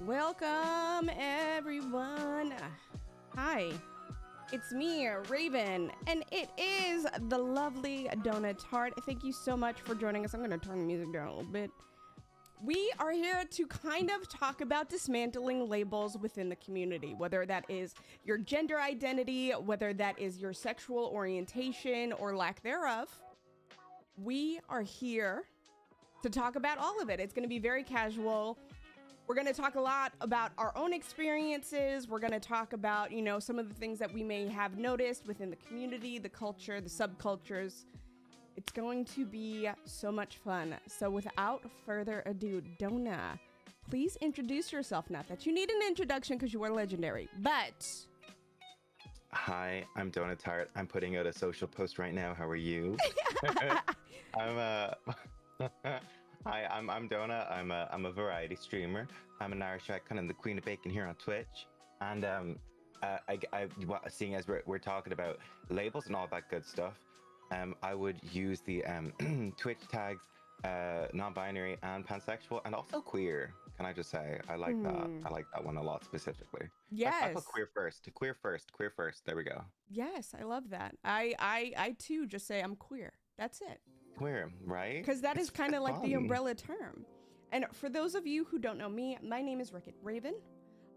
Welcome, everyone. Hi, it's me, Raven, and it is the lovely Dona Tarte. Thank you so much for joining us. I'm going to turn the music down a little bit. We are here to kind of talk about dismantling labels within the community, whether that is your gender identity, whether that is your sexual orientation or lack thereof. We are here to talk about all of it. It's going to be very casual. We're going to talk a lot about our own experiences. We're going to talk about, some of the things that we may have noticed within the community, the culture, the subcultures. It's going to be so much fun. So without further ado, Dona, please introduce yourself. Not that you need an introduction because you are legendary, but... Hi, I'm Dona Tarte. I'm putting out a social post right now. How are you? Hi, I'm Dona. I'm a variety streamer. I'm an Irish icon and the Queen of Bacon here on Twitch. And seeing as we're talking about labels and all that good stuff, I would use the Twitch tags non-binary and pansexual and also queer. Can I just say I like that? I like that one a lot specifically. Yes. I put queer first. Queer first. There we go. Yes, I love that. I too just say I'm queer. That's it. Queer, right? Because that is kind of like the fun. umbrella term. And for those of you who don't know me, my name is RekitRaven.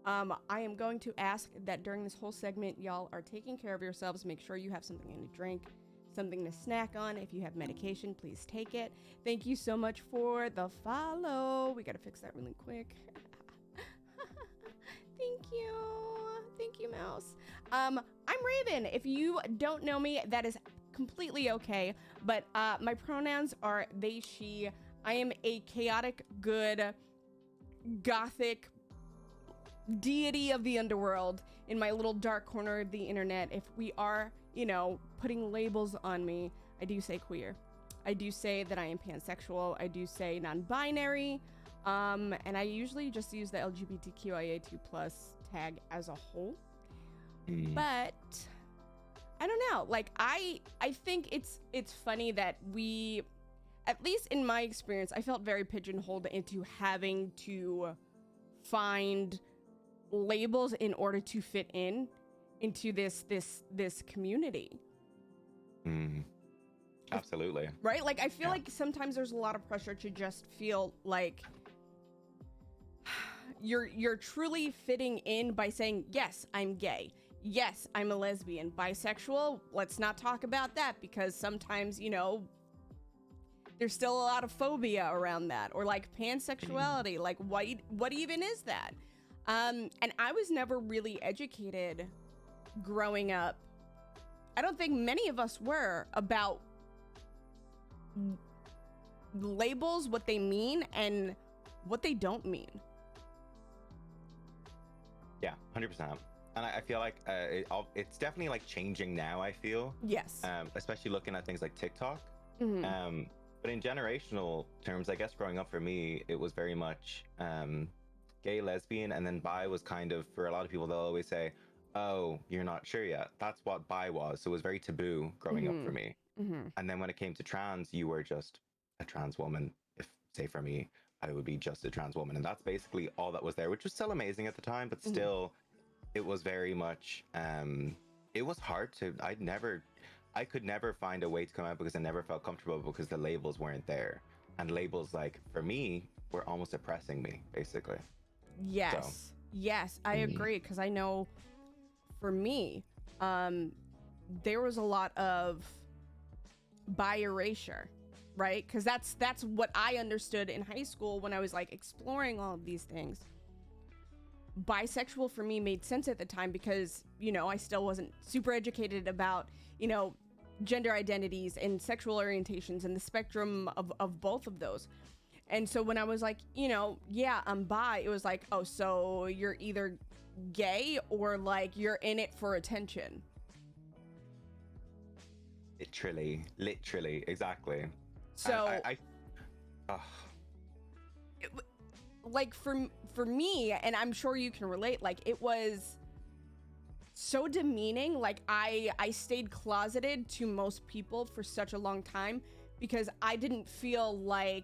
I am going to ask that during this whole segment, y'all are taking care of yourselves. Make sure you have something to drink, something to snack on. If you have medication, please take it. Thank you so much for the follow. We got to fix that really quick. Thank you, mouse. I'm Raven. If you don't know me, that is completely okay, but my pronouns are they, she. I am a chaotic, good, gothic deity of the underworld in my little dark corner of the internet. If we are, putting labels on me, I do say queer. I do say that I am pansexual. I do say non-binary. And I usually just use the LGBTQIA2+ tag as a whole. But I don't know. Like, I think it's funny that we, at least in my experience, I felt very pigeonholed into having to find labels in order to fit into this community. Absolutely. Right? Like, I feel like sometimes there's a lot of pressure to just feel like you're truly fitting in by saying, yes, I'm gay. Yes, I'm a lesbian. Bisexual, let's not talk about that because sometimes, there's still a lot of phobia around that. Or like pansexuality, like what even is that? And I was never really educated growing up. I don't think many of us were about labels, what they mean and what they don't mean. Yeah, 100%. And I feel like it's definitely like changing now, I feel. Yes. Especially looking at things like TikTok. Mm-hmm. But in generational terms, I guess growing up for me, it was very much gay, lesbian, and then bi was kind of, for a lot of people, they'll always say, oh, you're not sure yet. That's what bi was. So it was very taboo growing up for me. Mm-hmm. And then when it came to trans, you were just a trans woman. If, say for me, I would be just a trans woman. And that's basically all that was there, which was still amazing at the time, but still, it was very much, it was hard to, I could never find a way to come out because I never felt comfortable because the labels weren't there. And labels, like, for me, were almost oppressing me, basically. Yes. So. Yes, I agree. Because I know for me, there was a lot of bi erasure, right? Because that's what I understood in high school when I was like exploring all of these things. Bisexual for me made sense at the time because, I still wasn't super educated about, gender identities and sexual orientations and the spectrum of both of those. And so when I was like, yeah, I'm bi, it was like, oh, so you're either gay or like you're in it for attention. Literally, exactly. So, like for me, and I'm sure you can relate, like it was so demeaning. Like I stayed closeted to most people for such a long time because I didn't feel like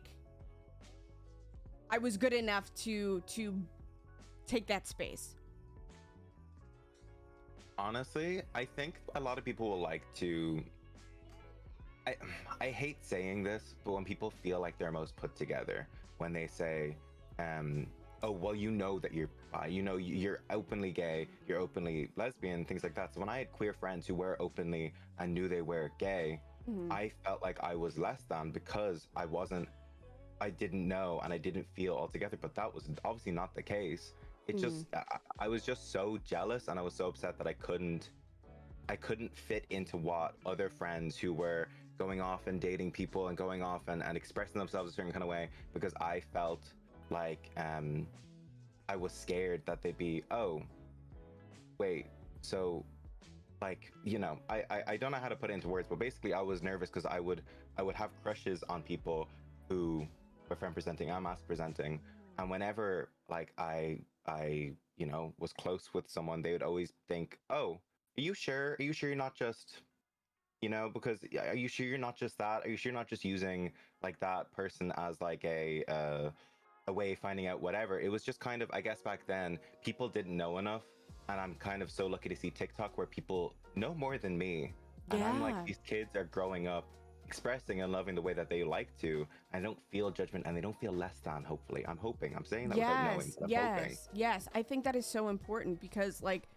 I was good enough to take that space? Honestly, I think a lot of people will like to. I, I hate saying this, but when people feel like they're most put together, when they say, oh, well, you know that you're bi, you know, you're openly gay, you're openly lesbian, things like that. So when I had queer friends who were openly and knew they were gay, I felt like I was less than because I didn't know and I didn't feel altogether. But that was obviously not the case. It just, I was just so jealous and I was so upset that I couldn't fit into what other friends who were going off and dating people and going off and expressing themselves a certain kind of way, because I felt like I was scared that they'd be, oh, wait, so like, you know, I don't know how to put it into words, but basically I was nervous because I would have crushes on people who were femme presenting, I'm masc presenting, and whenever like I you know was close with someone, they would always think, oh, are you sure? Are you sure you're not just, you know, because are you sure you're not just that? Are you sure you're not just using like that person as like a way of finding out whatever? It was just kind of, I guess back then people didn't know enough, and I'm kind of so lucky to see TikTok where people know more than me, and I'm like, these kids are growing up expressing and loving the way that they like to. I don't feel judgment and they don't feel less than. Hopefully, I'm saying that without knowing, but I'm hoping. Yes, I think that is so important because like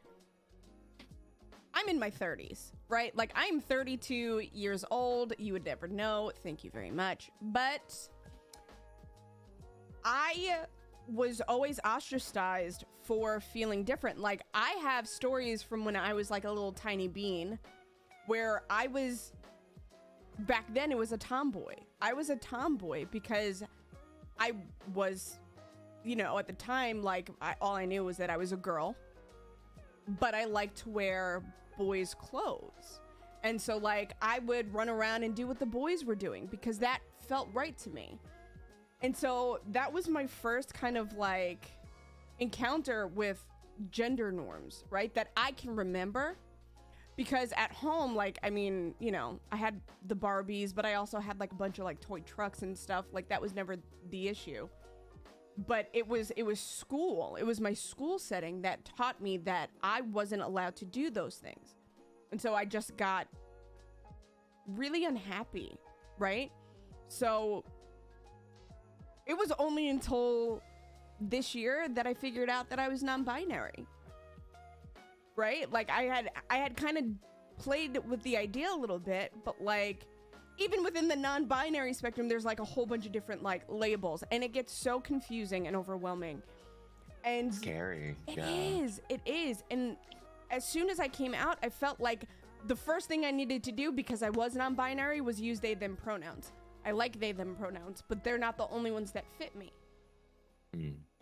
I'm in my 30s, right? Like I'm 32 years old. You would never know. Thank you very much. But I was always ostracized for feeling different. Like I have stories from when I was like a little tiny bean where I was, back then it was a tomboy. I was a tomboy because I was, you know, at the time, like all I knew was that I was a girl, but I liked to wear boys' clothes. And so like I would run around and do what the boys were doing because that felt right to me. And so that was my first kind of like encounter with gender norms, right? That I can remember, because at home, like, I mean, you know, I had the Barbies, but I also had like a bunch of like toy trucks and stuff. Like that was never the issue. But it was school. It was my school setting that taught me that I wasn't allowed to do those things. And so I just got really unhappy, right? So it was only until this year that I figured out that I was non-binary. Right? Like I had kind of played with the idea a little bit, but like even within the non-binary spectrum, there's like a whole bunch of different like labels, and it gets so confusing and overwhelming. And scary. It is. And as soon as I came out, I felt like the first thing I needed to do, because I was non-binary, was use they them pronouns. I like they them pronouns, but they're not the only ones that fit me.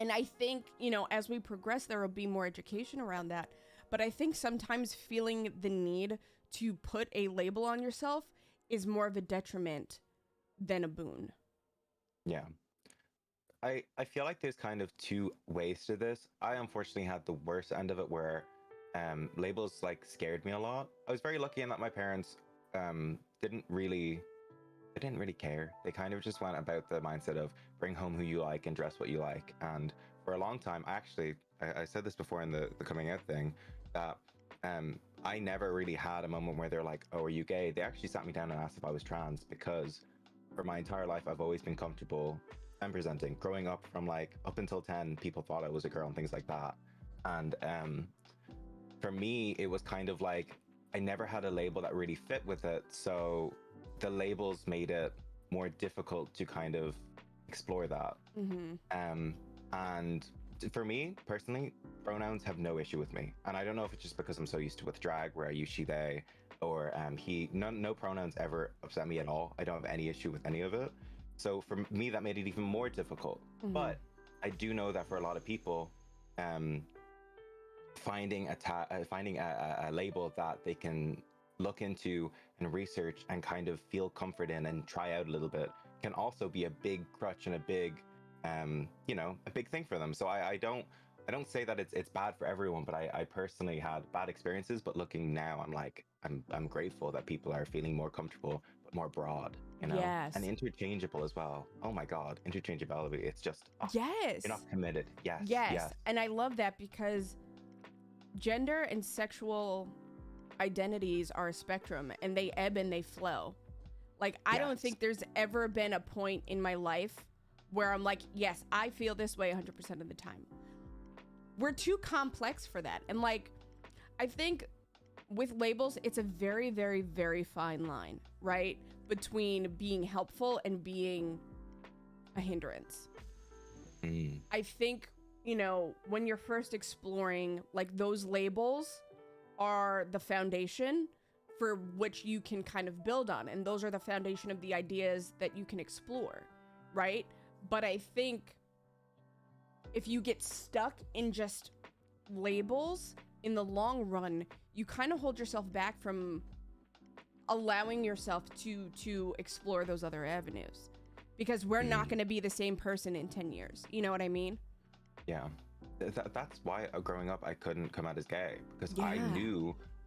And I think, you know, as we progress, there will be more education around that. But I think sometimes feeling the need to put a label on yourself is more of a detriment than a boon. Yeah. I feel like there's kind of two ways to this. I unfortunately had the worst end of it where labels like scared me a lot. I was very lucky in that my parents didn't really care. They kind of just went about the mindset of bring home who you like and dress what you like. And for a long time, I said this before in the coming out thing, that I never really had a moment where they're like, oh, are you gay? They actually sat me down and asked if I was trans, because for my entire life, I've always been comfortable and presenting. Growing up from like up until 10, people thought I was a girl and things like that. And for me, it was kind of like, I never had a label that really fit with it. So the labels made it more difficult to kind of explore that. And for me personally, pronouns have no issue with me. And I don't know if it's just because I'm so used to with drag where I use she, they, or he. No pronouns ever upset me at all. I don't have any issue with any of it. So for me, that made it even more difficult. But I do know that for a lot of people, finding a label that they can look into and research and kind of feel comfort in and try out a little bit can also be a big crutch and a big a big thing for them. So I don't say that it's bad for everyone, but I personally had bad experiences. But looking now, I'm like, I'm grateful that people are feeling more comfortable but more broad, you know, Yes. and interchangeable as well. Oh my God, interchangeability. It's just, Yes. you're not committed. Yes. Yes. Yes. And I love that because gender and sexual identities are a spectrum and they ebb and they flow. Like, I don't Yes. think there's ever been a point in my life where I'm like, yes, I feel this way 100% of the time. We're too complex for that. And like, I think with labels, it's a very, very, very fine line, right? Between being helpful and being a hindrance. I think, you know, when you're first exploring, like, those labels are the foundation for which you can kind of build on. And those are the foundation of the ideas that you can explore, right? But I think if you get stuck in just labels in the long run, you kind of hold yourself back from allowing yourself to explore those other avenues, because we're not going to be the same person in 10 years. You know what I mean? Yeah. That's why growing up I couldn't come out as gay, because Yeah.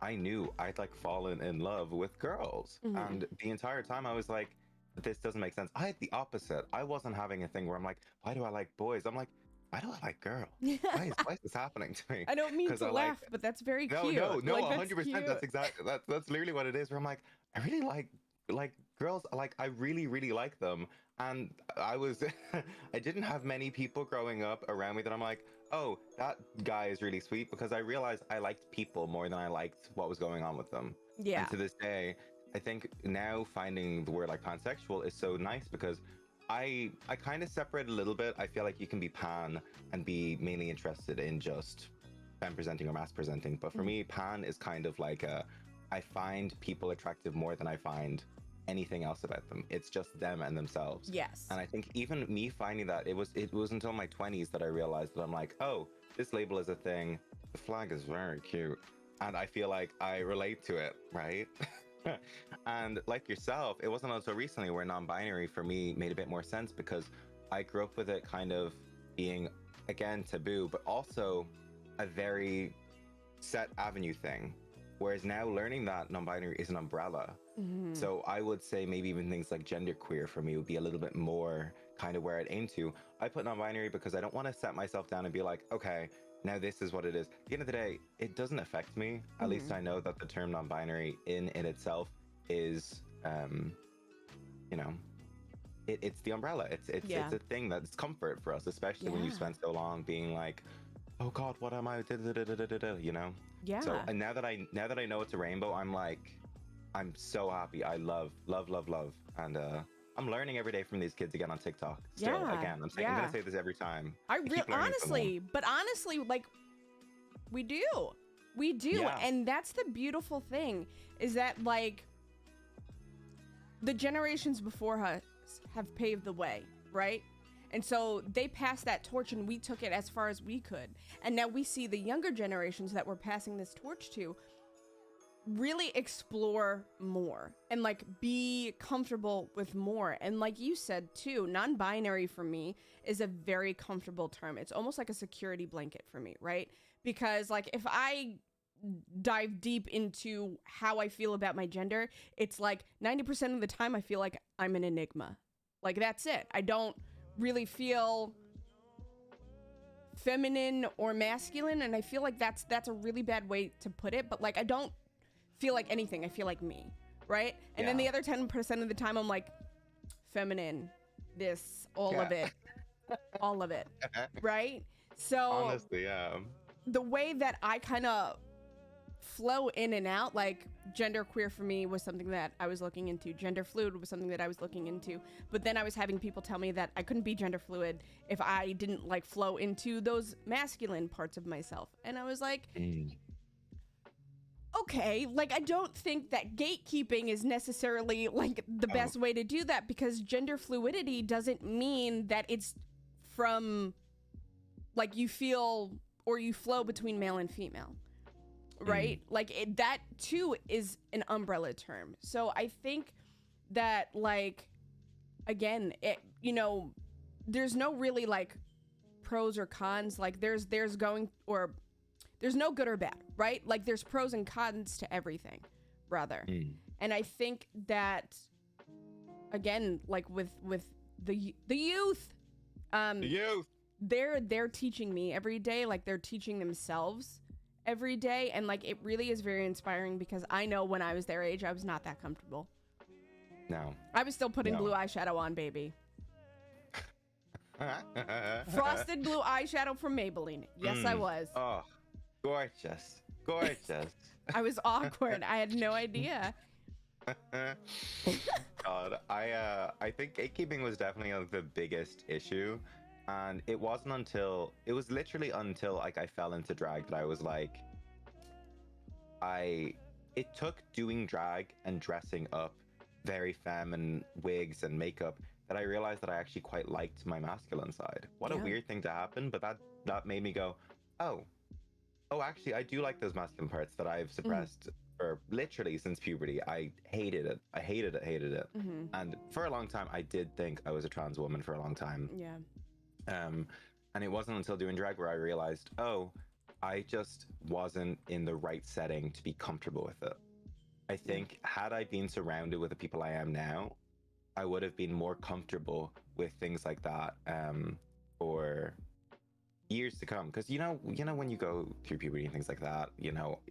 I knew I'd like fallen in love with girls. And the entire time I was like, this doesn't make sense. I had the opposite. I wasn't having a thing where I'm like, why do I like boys? I'm like, why do I like girls? Why is this happening to me? I don't mean to laugh, but that's very cute. No, Like, that's 100%. cute. That's exactly that's literally what it is. Where I'm like, I really like girls. Like, I really, really like them. And I was, I didn't have many people growing up around me that I'm like, oh, that guy is really sweet, because I realized I liked people more than I liked what was going on with them. Yeah. And to this day, I think now finding the word like pansexual is so nice, because I kind of separate a little bit. I feel like you can be pan and be mainly interested in just femme presenting or mass presenting. But for me, pan is kind of like I find people attractive more than I find anything else about them. It's just them and themselves. Yes. And I think even me finding that, it was until my 20s that I realized that I'm like, oh, this label is a thing. The flag is very cute. And I feel like I relate to it, right? And like yourself, it wasn't until recently where non-binary for me made a bit more sense, because I grew up with it kind of being, again, taboo, but also a very set avenue thing. Whereas now learning that non-binary is an umbrella. So I would say maybe even things like genderqueer for me would be a little bit more kind of where I'd aim to. I put non-binary because I don't want to set myself down and be like, okay, now this is what it is. At the end of the day, it doesn't affect me. At least I know that the term non-binary in itself is, you know, it's the umbrella. It's a thing that's comfort for us, especially when you spend so long being like, oh God, what am I? You know? Yeah. So, and now that I know it's a rainbow, I'm like, I'm so happy. I love. And I'm learning every day from these kids again on TikTok. Still, again, I'm gonna say this every time. I really, honestly, like, we do. Yeah. And that's the beautiful thing, is that, like, the generations before us have paved the way, right? And so they passed that torch and we took it as far as we could. And now we see the younger generations that we're passing this torch to really explore more and, like, be comfortable with more. And like you said too, non-binary for me is a very comfortable term. It's almost like a security blanket for me, right? Because, like, if I dive deep into how I feel about my gender, it's like 90% of the time I feel like I'm an enigma. Like, that's it. I don't really feel feminine or masculine, and I feel like that's a really bad way to put it, but, like, I don't feel like anything. I feel like me, right? And then the other 10% of the time I'm like feminine, this, all of it, right? So Honestly, yeah. the way that I kind of flow in and out, like, genderqueer for me was something that I was looking into. Gender fluid was something that I was looking into. But then I was having people tell me that I couldn't be gender fluid if I didn't, like, flow into those masculine parts of myself. And I was like, okay, like, I don't think that gatekeeping is necessarily, like, the best way to do that, because gender fluidity doesn't mean that it's from, like, you feel or you flow between male and female, right? Like, that too is an umbrella term. So I think that, like, again, you know, there's no really, like, pros or cons. Like, there's no good or bad, right? Like, there's pros and cons to everything, rather. And I think that again, like with the youth, The youth. they're teaching me every day, like they're teaching themselves every day, and like it really is very inspiring because I know when I was their age, I was not that comfortable. No. I was still putting No. blue eyeshadow on, baby. Frosted blue eyeshadow from Maybelline. Yes, I was. Oh, gorgeous. Gorgeous. I was awkward. I had no idea. God, I think gatekeeping was definitely like the biggest issue, and it was literally until like I fell into drag that I was like, it took doing drag and dressing up very feminine wigs and makeup that I realized that I actually quite liked my masculine side. What a Yeah. weird thing to happen, but that made me go, oh, actually, I do like those masculine parts that I've suppressed for literally since puberty. I hated it. I hated it. Mm-hmm. And for a long time, I did think I was a trans woman for a long time. Yeah. And it wasn't until doing drag where I realized, oh, I just wasn't in the right setting to be comfortable with it. I think had I been surrounded with the people I am now, I would have been more comfortable with things like that for years to come. Because you know when you go through puberty and things like that,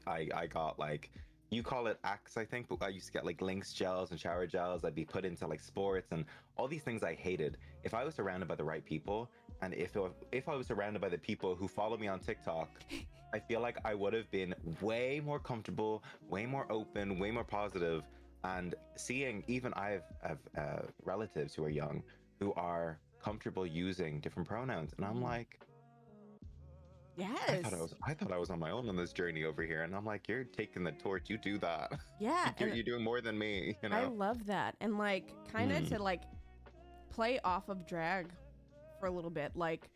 I got like, you call it acts, I think, but I used to get like Lynx gels and shower gels. I'd be put into like sports and all these things I hated. If I was surrounded by the right people, and if I was surrounded by the people who follow me on TikTok, I feel like I would have been way more comfortable, way more open, way more positive. And seeing, even I have relatives who are young who are comfortable using different pronouns, and I'm like, Yes. I thought I was on my own on this journey over here, and I'm like, you're taking the torch. You do that. Yeah. You're doing more than me. You know. I love that. And like kind of to like play off of drag for a little bit. Like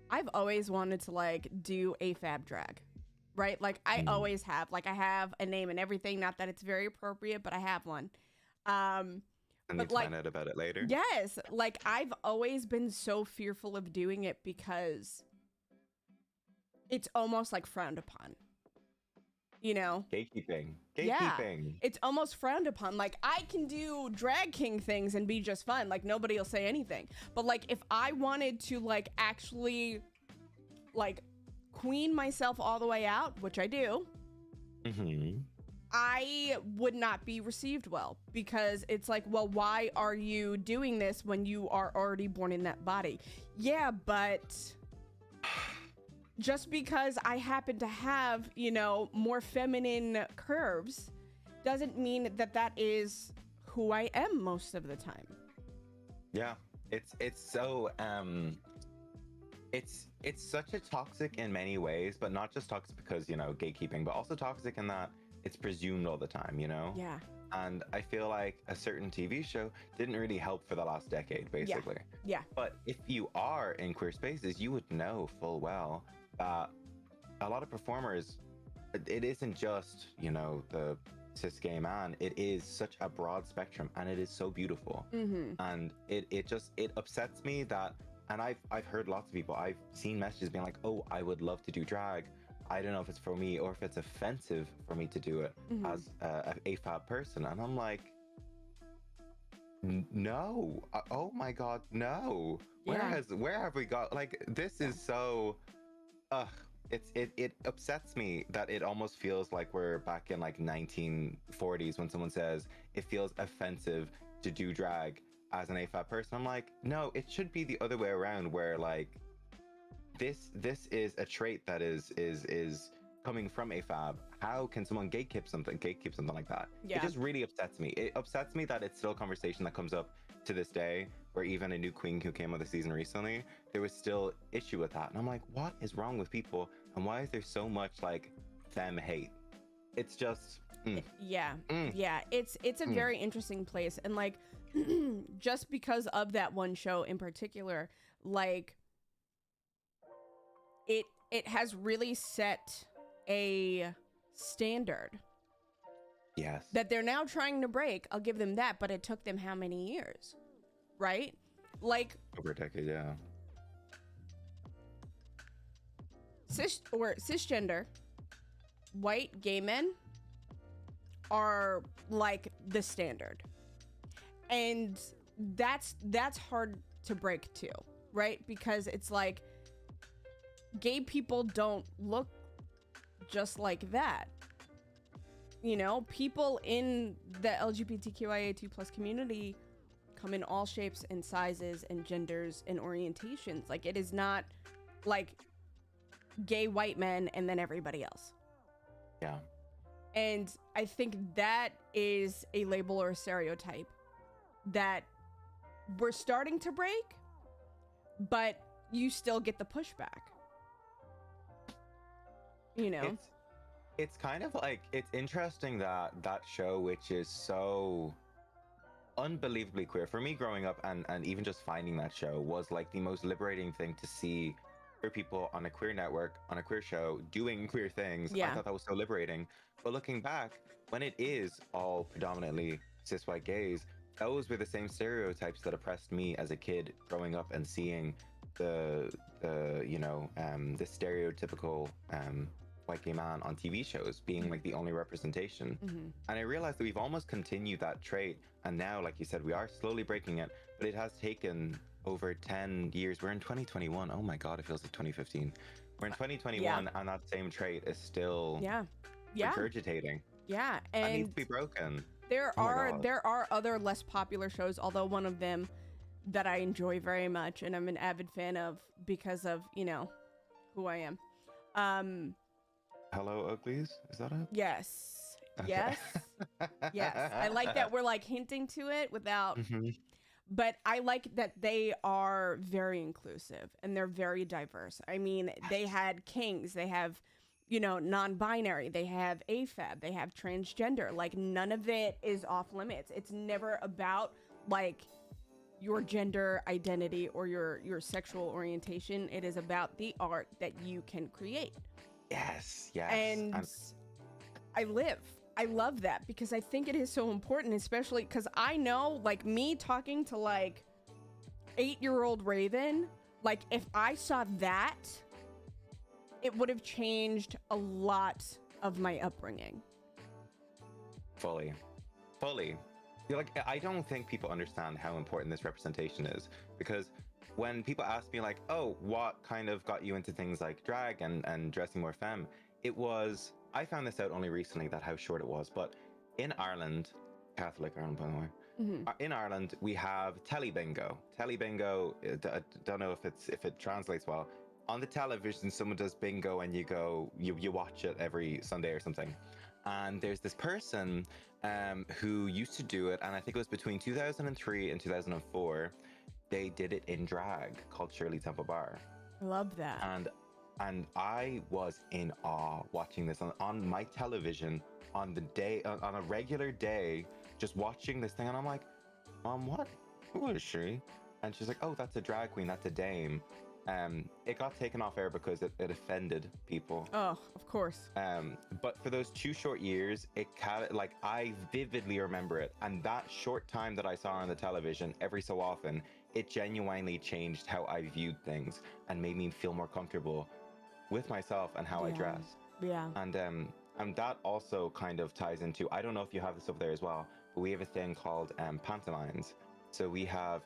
I've always wanted to like do AFAB drag. Right? Like I always have. Like I have a name and everything. Not that it's very appropriate, but I have one. And you but, like, find out about it later. Yes. Like I've always been so fearful of doing it because it's almost like frowned upon. You know? Gatekeeping. Yeah. It's almost frowned upon. Like I can do drag king things and be just fun. Like nobody will say anything. But like if I wanted to like actually like queen myself all the way out, which I do, I would not be received well because it's like, well, why are you doing this when you are already born in that body? Yeah, but just because I happen to have, more feminine curves doesn't mean that that is who I am most of the time. Yeah, it's so it's such a toxic in many ways, but not just toxic because gatekeeping, but also toxic in that it's presumed all the time. Yeah. And I feel like a certain TV show didn't really help for the last decade, basically. Yeah. But if you are in queer spaces, you would know full well that a lot of performers, it isn't just the cis gay man. It is such a broad spectrum, and it is so beautiful. And it upsets me that, and I've heard lots of people, I've seen messages being like, oh, I would love to do drag. I don't know if it's for me or if it's offensive for me to do it as a AFAB person. And I'm like, no. Oh my God, no. Yeah. Where have we got, like, this is so, it upsets me that it almost feels like we're back in like 1940s when someone says it feels offensive to do drag as an AFAB person. I'm like, no, it should be the other way around, where like this is a trait that is coming from AFAB. How can someone gatekeep something like that? Yeah. It just really upsets me. It upsets me that it's still a conversation that comes up to this day, where even a new queen who came on the season recently, there was still issue with that. And I'm like, what is wrong with people? And why is there so much like femme hate? It's just Yeah. It's a very interesting place. And like just because of that one show in particular, like it has really set a standard. Yes. That they're now trying to break. I'll give them that, but it took them how many years? Right? Like Over a decade, yeah. Cisgender white gay men are like the standard. And that's hard to break too, right? Because it's like gay people don't look just like that. You know, people in the LGBTQIA2 plus community come in all shapes and sizes and genders and orientations. Like, it is not like gay white men and then everybody else. Yeah. And I think that is a label or a stereotype that we're starting to break, but you still get the pushback. You know? It's kind of like, it's interesting that that show, which is so unbelievably queer for me growing up, and even just finding that show was like the most liberating thing to see queer people on a queer network, on a queer show, doing queer things. Yeah. I thought that was so liberating. But looking back, when it is all predominantly cis white gays, those were the same stereotypes that oppressed me as a kid growing up and seeing the stereotypical white gay man on TV shows being like the only representation. Mm-hmm. And I realized that we've almost continued that trait, and now, like you said, we are slowly breaking it, but it has taken over 10 years. We're in 2021. Oh my god, it feels like 2015. We're in 2021, and that same trait is still regurgitating. Yeah, and and needs to be broken. There are other less popular shows, although one of them that I enjoy very much and I'm an avid fan of because of, you know, who I am. Hello Uglies, is that it? Yes. Okay. Yes. Yes. I like that we're like hinting to it without, Mm-hmm. but I like that they are very inclusive and they're very diverse. I mean, they had kings, they have, you know, non-binary, they have AFAB, they have transgender. Like, none of it is off limits. It's never about like your gender identity or your sexual orientation. It is about the art that you can create. Yes. And I love that because I think it is so important, especially because I know, like, me talking to like 8-year-old Raven, like, if I saw that, it would have changed a lot of my upbringing. Fully. Like, I don't think people understand how important this representation is, because when people ask me like, oh, what kind of got you into things like drag and dressing more femme, I found this out only recently, that how short it was, but in Ireland, Catholic Ireland, by the way, Mm-hmm. in Ireland, we have telly bingo. Telly bingo, I don't know if it translates well. On the television, someone does bingo and you watch it every Sunday or something. And there's this person who used to do it, and I think it was between 2003 and 2004. They did it in drag, called Shirley Temple Bar. I love that. And I was in awe watching this on my television on a regular day, just watching this thing, and I'm like, what? Who is she? And she's like, oh, that's a drag queen, that's a dame. It got taken off air because it offended people. Oh, of course. But for those 2 short years, I vividly remember it. And that short time that I saw her on the television, every so often, it genuinely changed how I viewed things and made me feel more comfortable with myself and how I dress. Yeah. And that also kind of ties into, I don't know if you have this over there as well, but we have a thing called pantomimes. So we have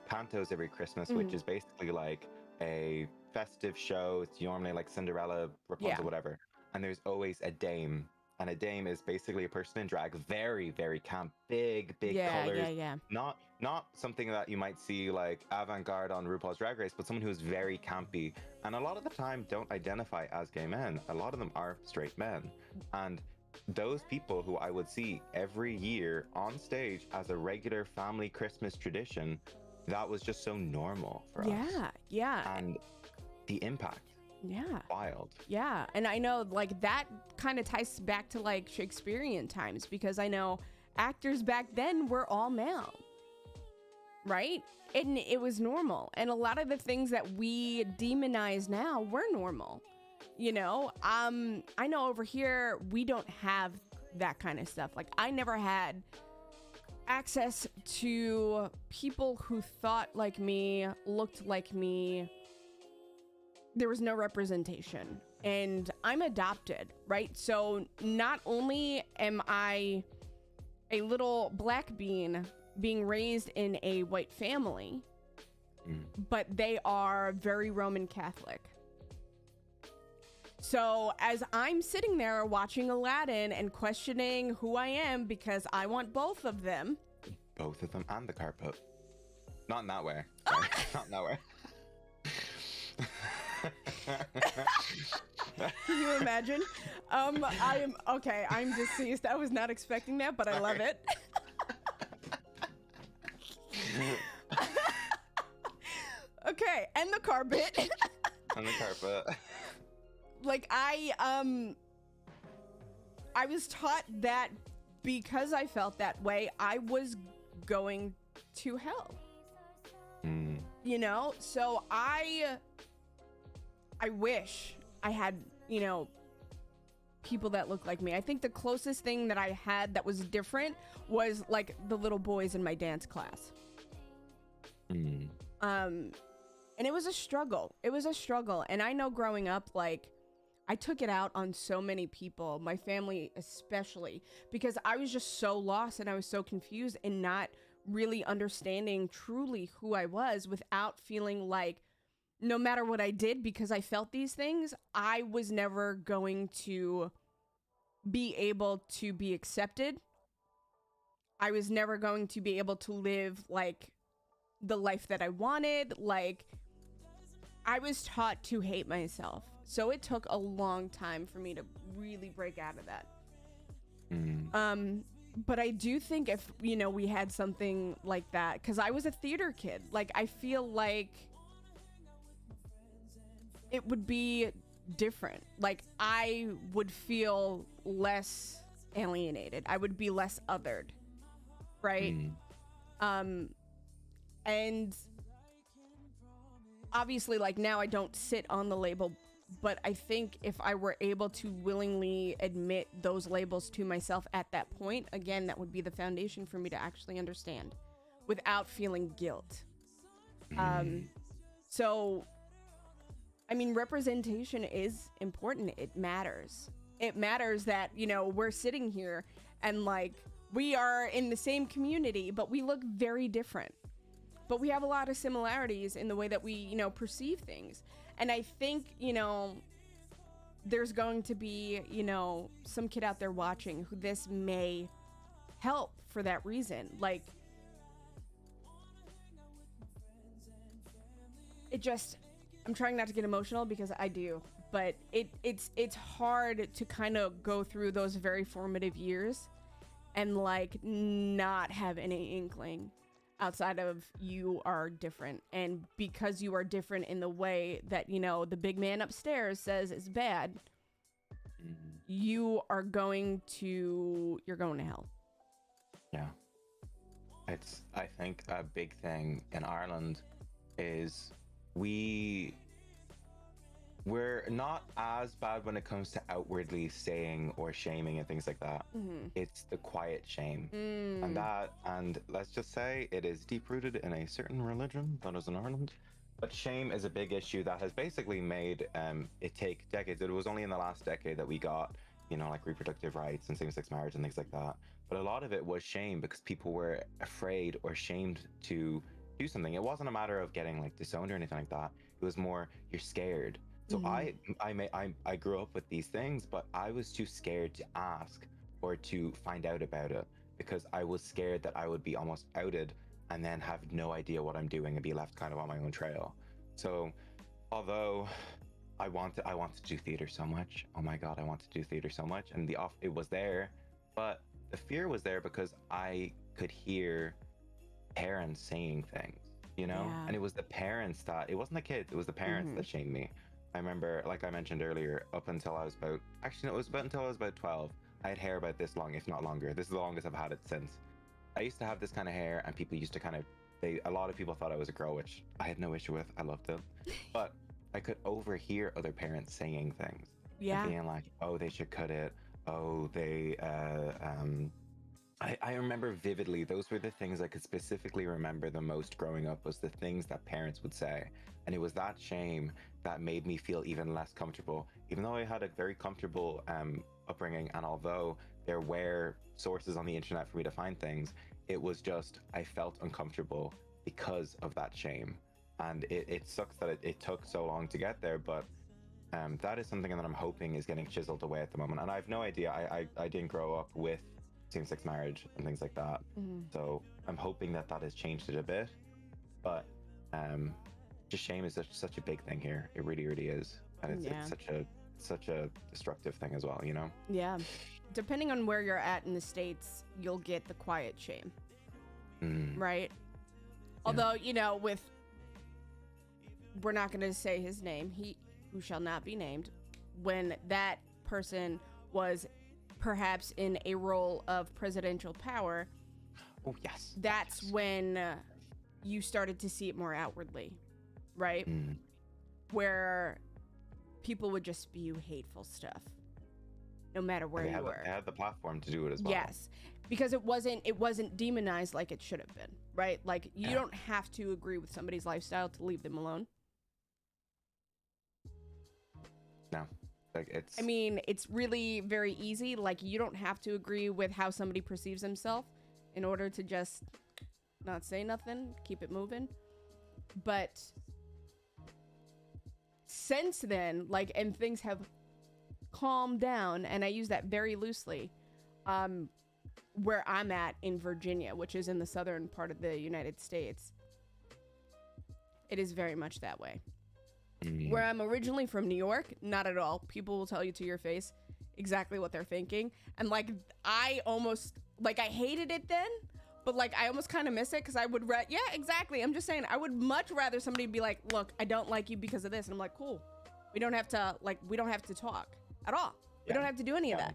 pantos every Christmas, which is basically like a festive show. It's normally like Cinderella, Rapunzel, whatever. And there's always a dame. And a dame is basically a person in drag, very, very camp, big colors. Yeah. Not something that you might see like avant-garde on RuPaul's Drag Race, but someone who is very campy. And a lot of the time don't identify as gay men. A lot of them are straight men. And those people who I would see every year on stage as a regular family Christmas tradition, that was just so normal for us. Yeah. And the impact. Yeah. Wild. Yeah. And I know, like, that kind of ties back to like Shakespearean times, because I know actors back then were all male. Right? And it was normal. And a lot of the things that we demonize now were normal. You know, I know over here we don't have that kind of stuff. Like, I never had access to people who thought like me, looked like me. There was no representation. And I'm adopted, right? So not only am I a little black bean being raised in a white family, but they are very Roman Catholic. So as I'm sitting there watching Aladdin and questioning who I am because I want both of them. Both of them and the carpet. Not in that way. Sorry. Not in that way. Can you imagine? I'm deceased. I was not expecting that, but I love it. Okay, and the carpet. And the carpet. Like I was taught that because I felt that way, I was going to hell. You know? So I wish I had, you know, people that look like me. I think the closest thing that I had that was different was like the little boys in my dance class. And it was a struggle. It was a struggle. And I know growing up, like, I took it out on so many people, my family especially, because I was just so lost and I was so confused and not really understanding truly who I was without feeling like no matter what I did, because I felt these things, I was never going to be able to be accepted. I was never going to be able to live like the life that I wanted. Like, I was taught to hate myself. So it took a long time for me to really break out of that. But I do think if, you know, we had something like that, because I was a theater kid, like, I feel like it would be different. Like, I would feel less alienated. I would be less othered, right? And obviously, like, now I don't sit on the label, but I think if I were able to willingly admit those labels to myself at that point, again, that would be the foundation for me to actually understand without feeling guilt. So, I mean, representation is important. It matters. It matters that, you know, we're sitting here and, like, we are in the same community, but we look very different. But we have a lot of similarities in the way that we, you know, perceive things. And I think, you know, there's going to be, you know, some kid out there watching who this may help for that reason. Like, it just, I'm trying not to get emotional because I do, but it's hard to kind of go through those very formative years and, like, not have any inkling outside of you are different. And because you are different in the way that, you know, the big man upstairs says is bad, you're going to hell. Yeah. It's, I think a big thing in Ireland is we're not as bad when it comes to outwardly saying or shaming and things like that. It's the quiet shame. And let's just say it is deep rooted in a certain religion that is in Ireland. But shame is a big issue that has basically made it take decades. It was only in the last decade that we got, you know, like reproductive rights and same-sex marriage and things like that. But a lot of it was shame because people were afraid or shamed to do something. It wasn't a matter of getting, like, disowned or anything like that. It was more, you're scared. So I grew up with these things, but I was too scared to ask or to find out about it because I was scared that I would be almost outed and then have no idea what I'm doing and be left kind of on my own trail. So although I wanted to do theater so much, oh my God, I wanted to do theater so much, and it was there, but the fear was there because I could hear parents saying things, you know, and it was the parents that, it wasn't the kids, it was the parents that shamed me. I remember, like I mentioned earlier, up until I was about, actually, no, it was about until I was about 12, I had hair about this long, if not longer. This is the longest I've had it since. I used to have this kind of hair, and people used to kind of, a lot of people thought I was a girl, which I had no issue with. I loved it. But I could overhear other parents saying things. Yeah. Being like, oh, they should cut it. Oh, I remember vividly, those were the things I could specifically remember the most growing up, was the things that parents would say. And it was that shame that made me feel even less comfortable. Even though I had a very comfortable upbringing, and although there were sources on the internet for me to find things, it was just, I felt uncomfortable because of that shame. And it sucks that it took so long to get there, but that is something that I'm hoping is getting chiseled away at the moment. And I have no idea. I didn't grow up with same-sex marriage and things like that. So I'm hoping that has changed it a bit. But just shame is such a big thing here. It really, really is. And it's such a destructive thing as well, you know? Yeah. Depending on where you're at in the States, you'll get the quiet shame. Right? Although, you know, we're not going to say his name. He who shall not be named. When that person was perhaps in a role of presidential power. Oh, yes. That's when you started to see it more outwardly, right? Where people would just spew hateful stuff, no matter where you were. They had the platform to do it as well. Yes, because it wasn't demonized like it should have been, right? Like, you don't have to agree with somebody's lifestyle to leave them alone. No, like I mean, it's really very easy. Like, you don't have to agree with how somebody perceives himself in order to just not say nothing, keep it moving. But since then, like, and things have calmed down, and I use that very loosely, where I'm at in Virginia, which is in the southern part of the United States, it is very much that way. Where I'm originally from, New York, not at all. People will tell you to your face exactly what they're thinking. And, like, I almost, like, I hated it then, but, like, I almost kind of miss it because I would, yeah, exactly. I'm just saying, I would much rather somebody be like, look, I don't like you because of this. And I'm like, cool. We don't have to talk at all. We don't have to do any of that.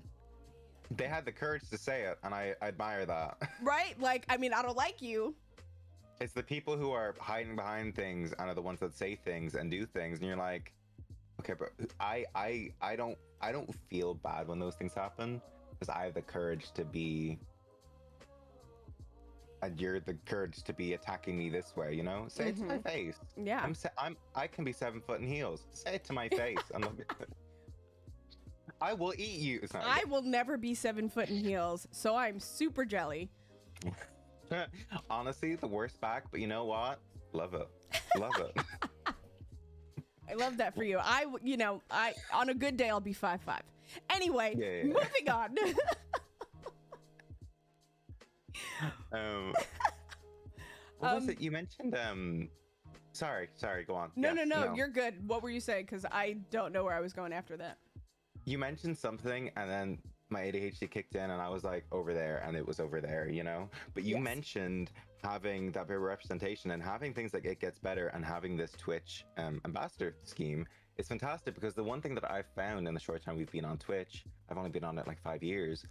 They had the courage to say it, and I admire that. Right? Like, I mean, I don't like you. It's the people who are hiding behind things and are the ones that say things and do things, and you're like, okay, bro, I don't feel bad when those things happen because I have the courage to be, and you're the courage to be attacking me this way, you know? Say it to my face. Yeah. I can be 7 foot in heels. Say it to my face. I will eat you. Sorry. I will never be 7 foot in heels, so I'm super jelly. Honestly, the worst back, but you know what? Love it. Love it. I love that for you. I on a good day, I'll be 5'5". Anyway, moving on. What was it you mentioned? Sorry, go on. No, you're good. What were you saying? Because I don't know where I was going after that. You mentioned something, and then my ADHD kicked in, and I was like, over there, and it was over there, you know? But you mentioned having that bit of representation and having things like It Gets Better and having this Twitch ambassador scheme is fantastic, because the one thing that I've found in the short time we've been on Twitch, I've only been on it like 5 years,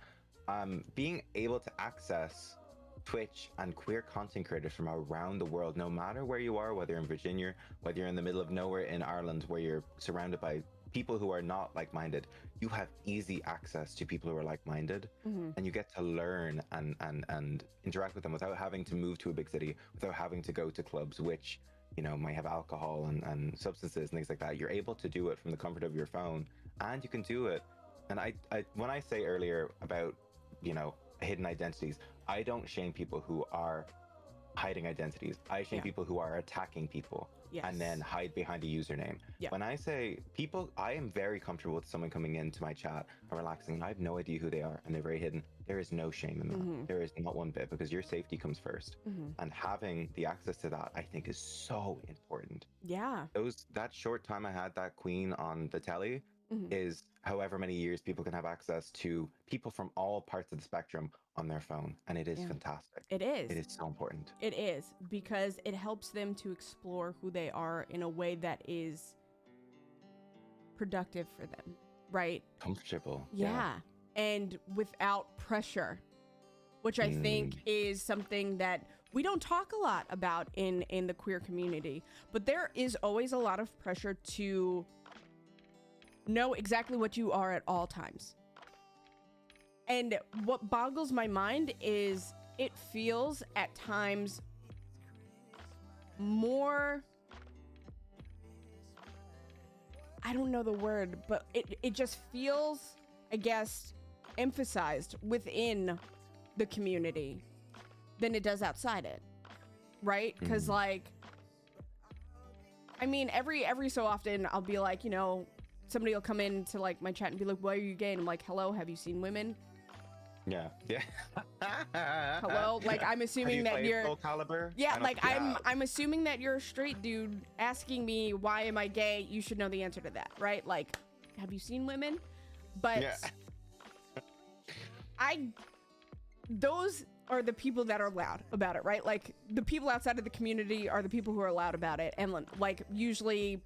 being able to access Twitch and queer content creators from around the world, no matter where you are, whether you're in Virginia, whether you're in the middle of nowhere in Ireland, where you're surrounded by people who are not like-minded, you have easy access to people who are like-minded, and you get to learn and interact with them without having to move to a big city, without having to go to clubs which, you know, might have alcohol and substances and things like that. You're able to do it from the comfort of your phone, and you can do it. And I when I say earlier about, you know, hidden identities, I don't shame people who are hiding identities. I shame people who are attacking people and then hide behind a username. When I say people, I am very comfortable with someone coming into my chat and relaxing, and I have no idea who they are and they're very hidden. There is no shame in that. There is not one bit, because your safety comes first. And having the access to that, I think, is so important. Yeah. That short time I had that queen on the telly is however many years people can have access to people from all parts of the spectrum on their phone, and it is fantastic. It is. It is so important. It is, because it helps them to explore who they are in a way that is productive for them, right? Comfortable. Yeah. And without pressure, which I think is something that we don't talk a lot about in the queer community, but there is always a lot of pressure to know exactly what you are at all times. And what boggles my mind is it feels at times more, I don't know the word, but it just feels, I guess, emphasized within the community than it does outside it, right? Because like, I mean, every so often I'll be like, you know, somebody will come into like my chat and be like, why are you gay? And I'm like, hello, have you seen women? Yeah. Hello, like I'm assuming that you're Soul Calibur? yeah, I don't like think you have. I'm assuming that you're a straight dude asking me why am I gay. You should know the answer to that, right? Like, have you seen women? But Yeah. those are the people that are loud about it, right? Like the people outside of the community are the people who are loud about it, and like usually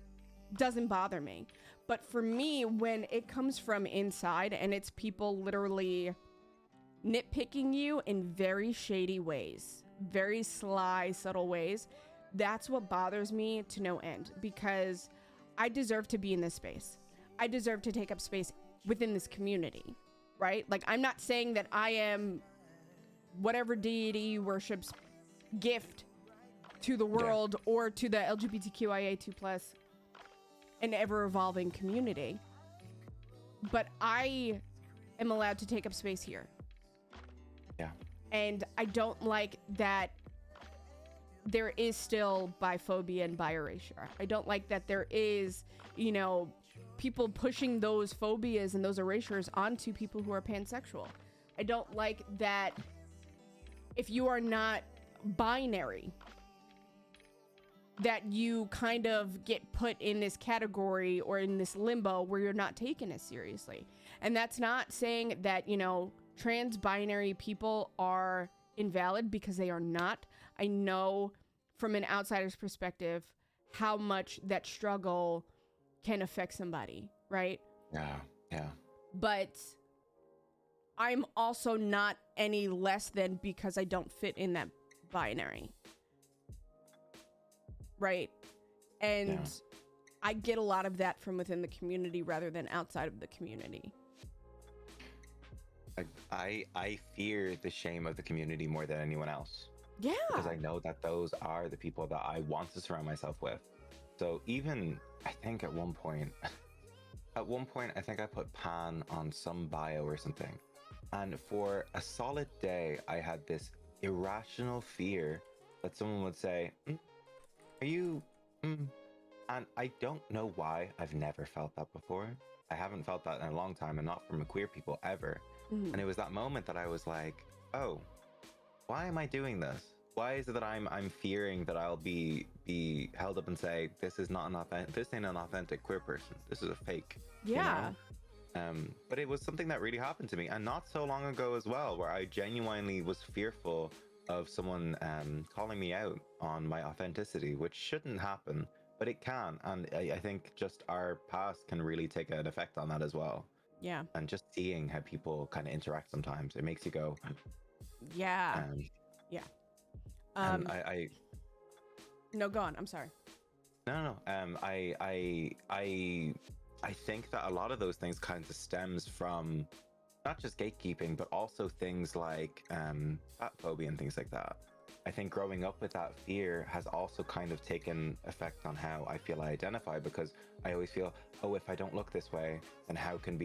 doesn't bother me. But for me, when it comes from inside and it's people literally nitpicking you in very shady ways, very sly, subtle ways, that's what bothers me to no end, because I deserve to be in this space. I deserve to take up space within this community, right? Like, I'm not saying that I am whatever deity worships gift to the world or to the LGBTQIA2+ an ever-evolving community, but I am allowed to take up space here. Yeah. And I don't like that there is still biphobia and bi-erasure. I don't like that there is, you know, people pushing those phobias and those erasures onto people who are pansexual. I don't like that if you are not binary, that you kind of get put in this category or in this limbo where you're not taken as seriously. And that's not saying that, you know, trans binary people are invalid, because they are not. I know from an outsider's perspective how much that struggle can affect somebody, right? Yeah. But I'm also not any less than because I don't fit in that binary, right? And I get a lot of that from within the community rather than outside of the community. I fear the shame of the community more than anyone else. Yeah. Because I know that those are the people that I want to surround myself with. So even, I think at one point, I think I put pan on some bio or something. And for a solid day, I had this irrational fear that someone would say, are you, And I don't know why I've never felt that before. I haven't felt that in a long time, and not from a queer people ever. And it was that moment that I was like, oh, why am I doing this? Why is it that I'm fearing that I'll be held up and say, this is not this ain't an authentic queer person. This is a fake. Yeah. You know? But it was something that really happened to me, and not so long ago as well, where I genuinely was fearful of someone calling me out on my authenticity, which shouldn't happen, but it can. And I think just our past can really take an effect on that as well. Yeah. And just seeing how people kind of interact sometimes, it makes you go, yeah. Yeah. I No, go on. I'm sorry. No. I think that a lot of those things kind of stems from not just gatekeeping, but also things like fat phobia and things like that. I think growing up with that fear has also kind of taken effect on how I feel I identify, because I always feel, oh, if I don't look this way, then how can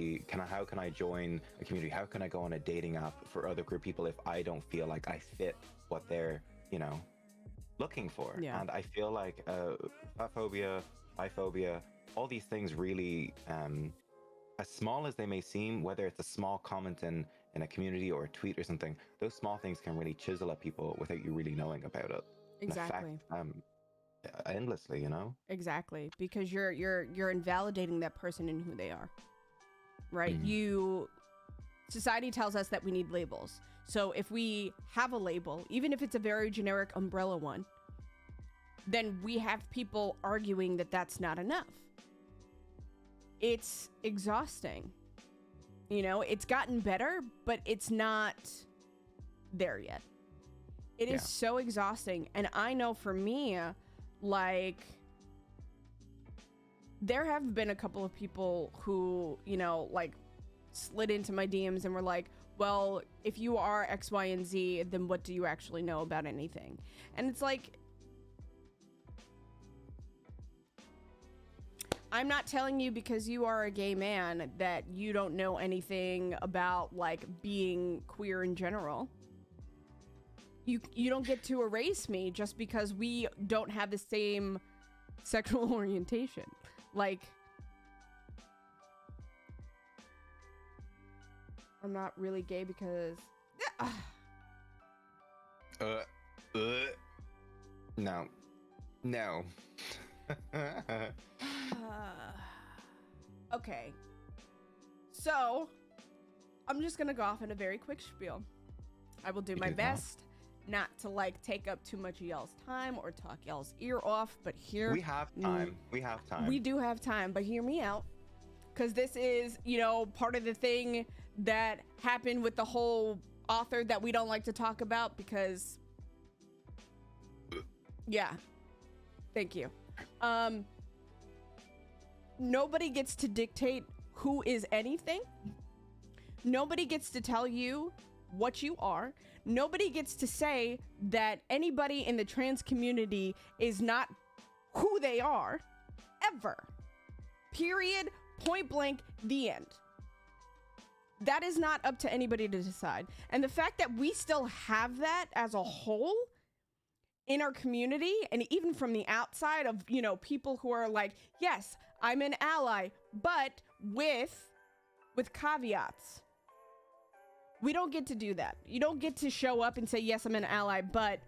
I join a community? How can I go on a dating app for other queer people if I don't feel like I fit what they're, looking for? Yeah. And I feel like fat phobia, biphobia, all these things really, as small as they may seem, whether it's a small comment in a community or a tweet or something, those small things can really chisel at people without you really knowing about it. Exactly. Endlessly, Exactly, because you're invalidating that person and who they are, right? Society tells us that we need labels. So if we have a label, even if it's a very generic umbrella one, then we have people arguing that that's not enough. It's exhausting. It's gotten better, but it's not there yet. It is so exhausting. And I know for me, like, there have been a couple of people who, like, slid into my DMs and were like, well, if you are X, Y, and Z, then what do you actually know about anything? And it's like, I'm not telling you because you are a gay man that you don't know anything about, like, being queer in general. You don't get to erase me just because we don't have the same sexual orientation. Like, I'm not really gay because no. okay. So, I'm just gonna go off in a very quick spiel. I will do my best not to like take up too much of y'all's time or talk y'all's ear off, but here we have time. We have time. We do have time, but hear me out. Because this is, you know, part of the thing that happened with the whole author that we don't like to talk about because, yeah, thank you. Nobody gets to dictate who is anything. Nobody gets to tell you what you are. Nobody gets to say that anybody in the trans community is not who they are, ever. Period. Point blank, the end. That is not up to anybody to decide. And the fact that we still have that as a whole in our community, and even from the outside of, you know, people who are like, yes, I'm an ally, but with caveats. We don't get to do that. You don't get to show up and say, yes, I'm an ally, but,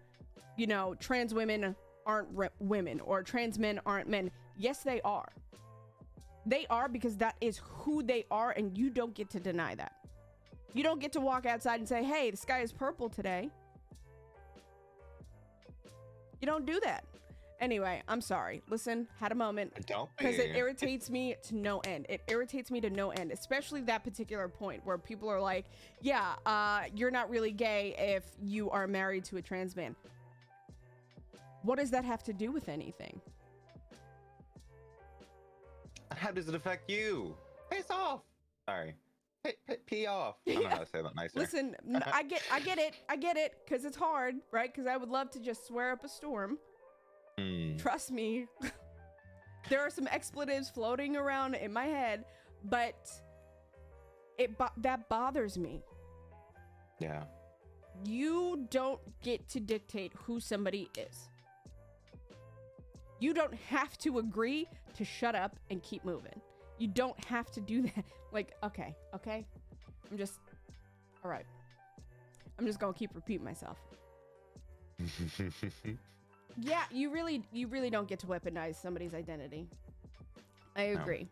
you know, trans women aren't women or trans men aren't men. Yes, they are. They are, because that is who they are, and you don't get to deny that. You don't get to walk outside and say, hey, the sky is purple today. You don't do that. Anyway, I'm sorry. Listen, had a moment. Don't be. Because it irritates me to no end. It irritates me to no end, especially that particular point where people are like, yeah, you're not really gay if you are married to a trans man. What does that have to do with anything? How does it affect you? Piss off. Sorry. Pee off. I don't know how to say that nicer. Listen, I get it, because it's hard, right? Because I would love to just swear up a storm. Trust me. There are some expletives floating around in my head, but that bothers me. Yeah. You don't get to dictate who somebody is. You don't have to agree to shut up and keep moving. You don't have to do that. Like, okay. I'm just, all right. I'm just gonna keep repeating myself. Yeah, you really don't get to weaponize somebody's identity. I agree.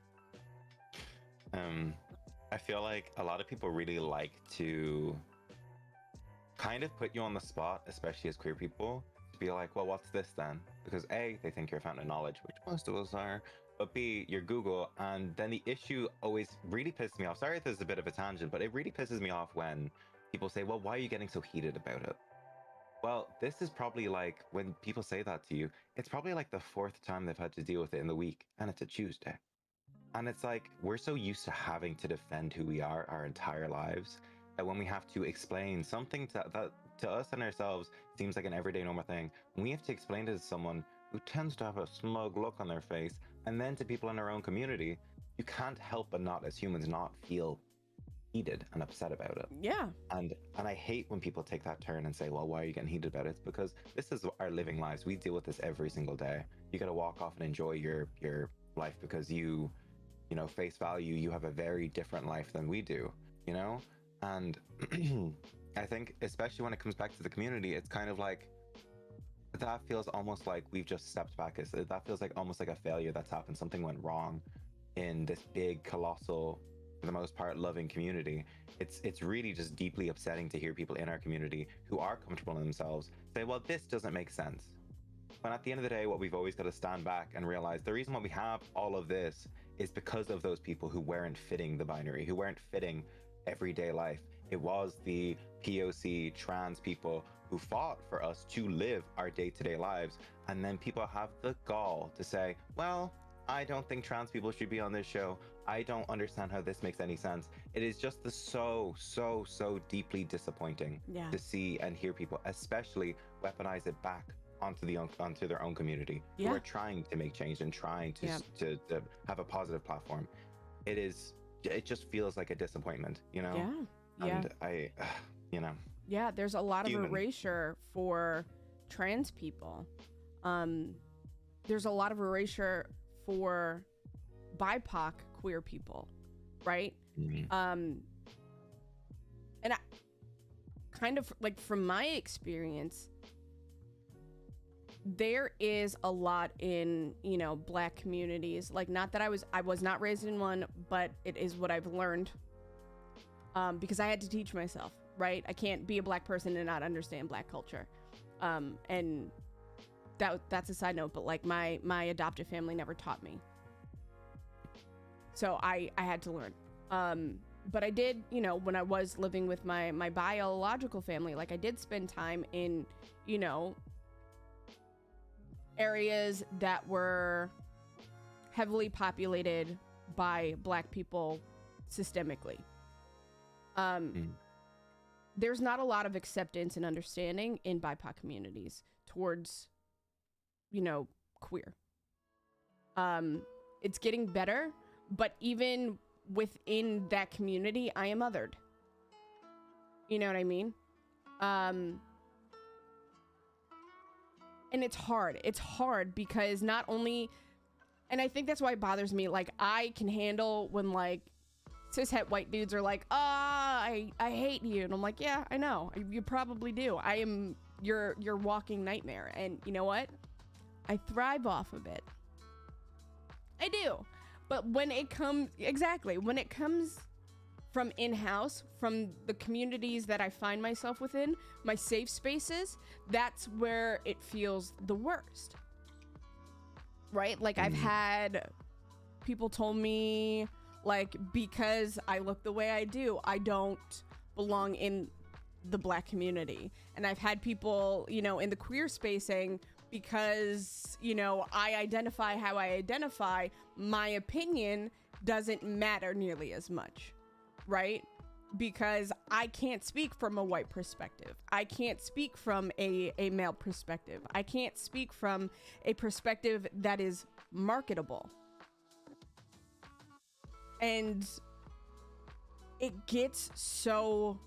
I feel like a lot of people really like to kind of put you on the spot, especially as queer people, to be like, well, what's this then? Because A, they think you're a fountain of knowledge, which most of us are, but B, you're Google, and then the issue always really pisses me off. Sorry if this is a bit of a tangent, but it really pisses me off when people say, well, why are you getting so heated about it? Well, this is probably like, when people say that to you, it's probably like the fourth time they've had to deal with it in the week, and it's a Tuesday. And it's like, we're so used to having to defend who we are our entire lives, that when we have to explain something that to us and ourselves seems like an everyday normal thing, we have to explain it to someone who tends to have a smug look on their face, and then to people in our own community, you can't help but not, as humans, not feel heated and upset about it. Yeah. And I hate when people take that turn and say, well, why are you getting heated about it? It's because this is our living lives. We deal with this every single day. You got to walk off and enjoy your life because you know, face value, you have a very different life than we do, you know? And I think, especially when it comes back to the community, it's kind of like, that feels almost like we've just stepped back. That feels like almost like a failure that's happened. Something went wrong in this big, colossal, for the most part, loving community. It's really just deeply upsetting to hear people in our community who are comfortable in themselves say, well, this doesn't make sense. But at the end of the day, what we've always got to stand back and realize, the reason why we have all of this is because of those people who weren't fitting the binary, who weren't fitting everyday life. It was the POC trans people who fought for us to live our day-to-day lives. And then people have the gall to say, well, I don't think trans people should be on this show. I don't understand how this makes any sense. It is just so deeply disappointing to see and hear people, especially weaponize it back onto their own community who are trying to make change and trying to have a positive platform. It just feels like a disappointment, you know? Yeah. And I, you know. Yeah, there's a lot of Human. erasure for trans people. There's a lot of erasure for BIPOC queer people, right? And I, kind of like from my experience, there is a lot in, you know, Black communities. Like, not that I was not raised in one, but it is what I've learned, because I had to teach myself, right? I can't be a Black person and not understand Black culture. And that's a side note, but like my adoptive family never taught me, so I had to learn. But I did, you know, when I was living with my biological family, like I did spend time in, you know, areas that were heavily populated by Black people systemically. There's not a lot of acceptance and understanding in BIPOC communities towards, you know, queer. It's getting better, but even within that community, I am othered. You know what I mean? And it's hard. It's hard because not only, and I think that's why it bothers me. Like, I can handle when like cishet white dudes are like, I hate you. And I'm like, yeah, I know. You probably do. I am your walking nightmare. And you know what? I thrive off of it. I do. But when it comes, when it comes from in-house, from the communities that I find myself within, my safe spaces, that's where it feels the worst. Right? Like, I've had people told me, like, because I look the way I do, I don't belong in the Black community. And I've had people, you know, in the queer spacing, because, you know, I identify how I identify, my opinion doesn't matter nearly as much, right? Because I can't speak from a white perspective. I can't speak from a male perspective. I can't speak from a perspective that is marketable. And it gets so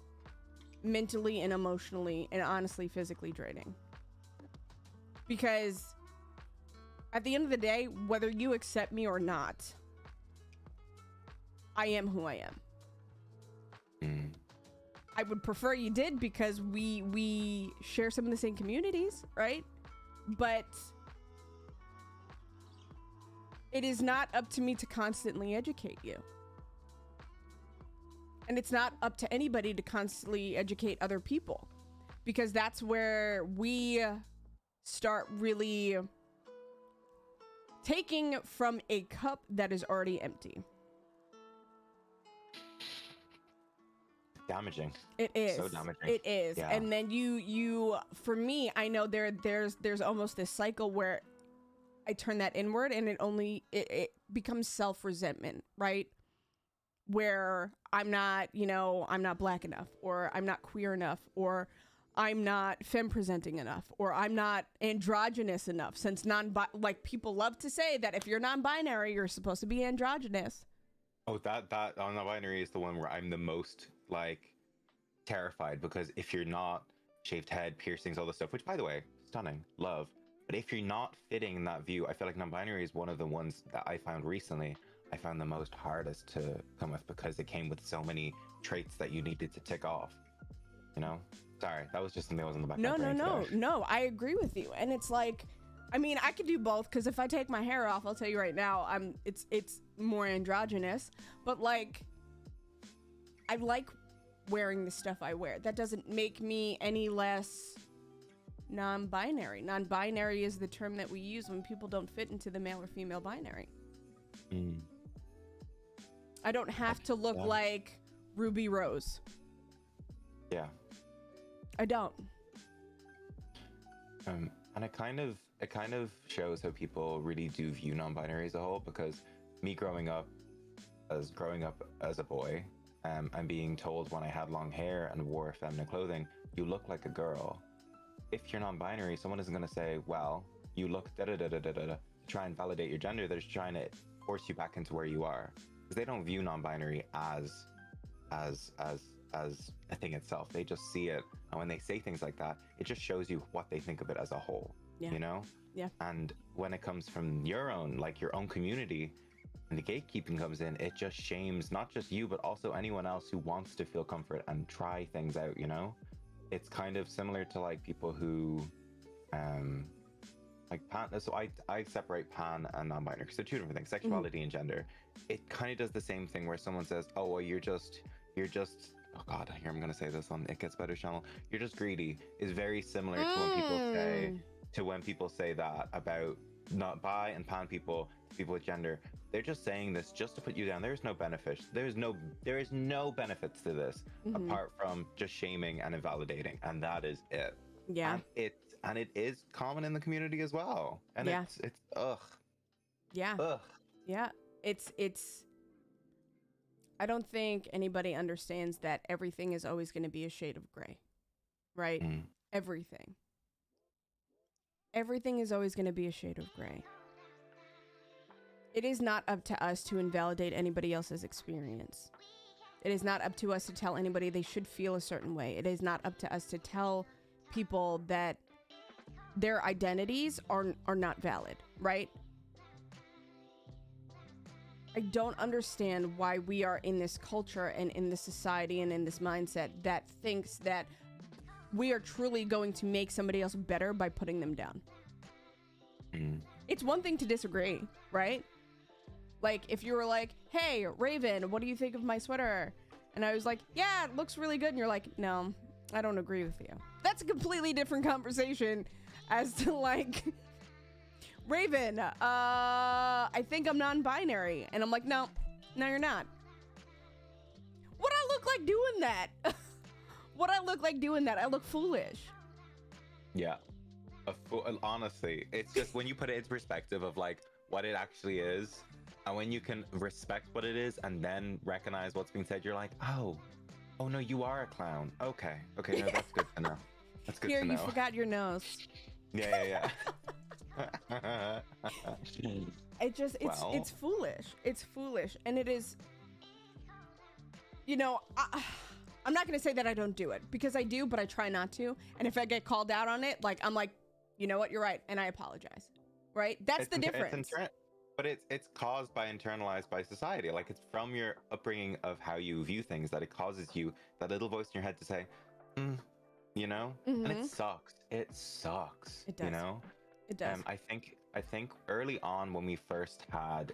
mentally and emotionally and honestly physically draining. Because at the end of the day, whether you accept me or not, I am who I am. I would prefer you did, because we share some of the same communities, right? But it is not up to me to constantly educate you. And it's not up to anybody to constantly educate other people, because that's where we start really taking from a cup that is already empty. Damaging. It is. So damaging. It is. Yeah. And then you for me, I know there's almost this cycle where I turn that inward, and it becomes self-resentment, right? Where I'm not, you know, I'm not Black enough, or I'm not queer enough, or I'm not femme presenting enough, or I'm not androgynous enough. Since like, people love to say that if you're non-binary, you're supposed to be androgynous. Oh, that non-binary is the one where I'm the most like terrified, because if you're not shaved head, piercings, all this stuff, which by the way, stunning, love. But if you're not fitting that view, I feel like non-binary is one of the ones that I found recently. I found the most hardest to come with, because it came with so many traits that you needed to tick off. You know? Sorry, that was just something that was in the back of my brain today. No, I agree with you. And it's like, I mean, I could do both, because if I take my hair off, I'll tell you right now, it's more androgynous. But like, I like wearing the stuff I wear. That doesn't make me any less non-binary. Non-binary is the term that we use when people don't fit into the male or female binary. I don't have to look like Ruby Rose. Yeah. I don't. And it kind of shows how people really do view non-binary as a whole, because me growing up as a boy, and being told when I had long hair and wore feminine clothing, you look like a girl. If you're non-binary, someone isn't going to say, well, you look da-da-da-da-da-da, to try and validate your gender. They're just trying to force you back into where you are, because they don't view non-binary as as a thing itself. They just see it, and when they say things like that, it just shows you what they think of it as a whole. Yeah. You know? Yeah. And when it comes from your own, like your own community, and the gatekeeping comes in, it just shames not just you, but also anyone else who wants to feel comfort and try things out, you know? It's kind of similar to like people who, like pan. So I separate pan and non-binary. So two different things, sexuality and gender. It kind of does the same thing where someone says, oh, well, you're just, oh God, here I'm going to say this on It Gets Better channel. You're just greedy is very similar to when people say that about not bi and pan people with gender. They're just saying this just to put you down. There's no benefit. There is no benefits to this apart from just shaming and invalidating, and that is it. Yeah. And it is common in the community as well. And it's ugh. Yeah. Ugh. Yeah. It's I don't think anybody understands that everything is always going to be a shade of gray. Right? Everything. Everything is always going to be a shade of gray. It is not up to us to invalidate anybody else's experience. It is not up to us to tell anybody they should feel a certain way. It is not up to us to tell people that their identities are not valid, right? I don't understand why we are in this culture and in this society and in this mindset that thinks that we are truly going to make somebody else better by putting them down. It's one thing to disagree, right? Like, if you were like, hey, Raven, what do you think of my sweater? And I was like, yeah, it looks really good. And you're like, no, I don't agree with you. That's a completely different conversation as to like, Raven, I think I'm non-binary. And I'm like, no, you're not. What I look like doing that? I look foolish. Yeah. Honestly, it's just when you put it into perspective of like what it actually is, and when you can respect what it is and then recognize what's being said, you're like, oh no, you are a clown. Okay, no, that's good to know. That's good to know. Here, you forgot your nose. Yeah. It's foolish. It's foolish, and it is. You know, I'm not gonna say that I don't do it, because I do, but I try not to. And if I get called out on it, like I'm like, you know what, you're right, and I apologize. Right? That's the difference. But it's caused by internalized by society. Like, it's from your upbringing of how you view things that it causes you that little voice in your head to say, you know, and it sucks. It sucks. It does. You know, it does. I think early on when we first had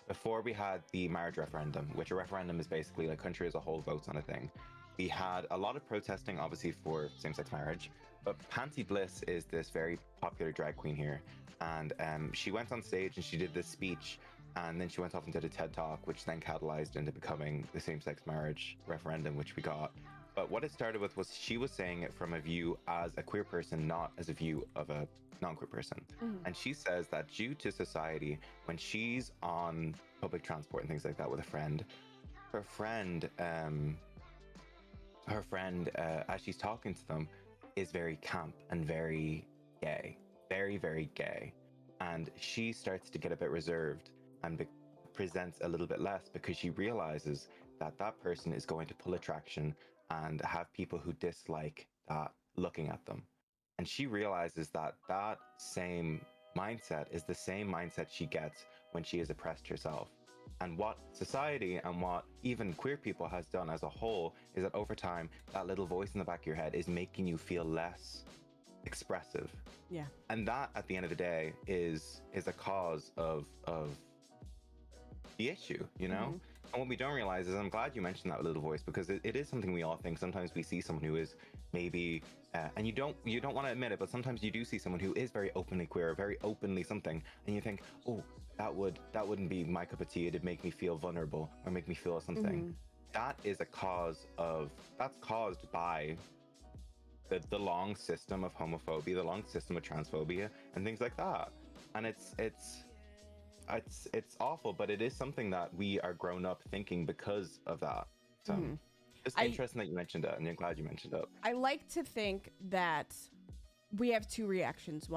before we had the marriage referendum, which a referendum is basically like country as a whole votes on a thing. We had a lot of protesting, obviously, for same-sex marriage. But Panty Bliss is this very popular drag queen here. And she went on stage and she did this speech, and then she went off and did a TED Talk, which then catalyzed into becoming the same-sex marriage referendum, which we got. But what it started with was she was saying it from a view as a queer person, not as a view of a non-queer person. And she says that due to society, when she's on public transport and things like that with a friend, her friend, as she's talking to them, is very camp and very gay. Very, very gay. And she starts to get a bit reserved and presents a little bit less, because she realizes that that person is going to pull attraction and have people who dislike that looking at them. And she realizes that that same mindset is the same mindset she gets when she is oppressed herself. And what society and what even queer people has done as a whole is that over time, that little voice in the back of your head is making you feel less expressive. Yeah. And that, at the end of the day, is a cause of the issue, you know? And what we don't realize is, I'm glad you mentioned that little voice, because it is something we all think. Sometimes we see someone who is maybe, and you don't want to admit it, but sometimes you do see someone who is very openly queer, very openly something, and you think, oh, that wouldn't be my cup of tea. It'd make me feel vulnerable or make me feel something. That is that's caused by the long system of homophobia, the long system of transphobia, and things like that. And it's awful, but it is something that we are grown up thinking because of that. So it's interesting that you mentioned that, and I'm glad you mentioned it. I like to think that we have two reactions.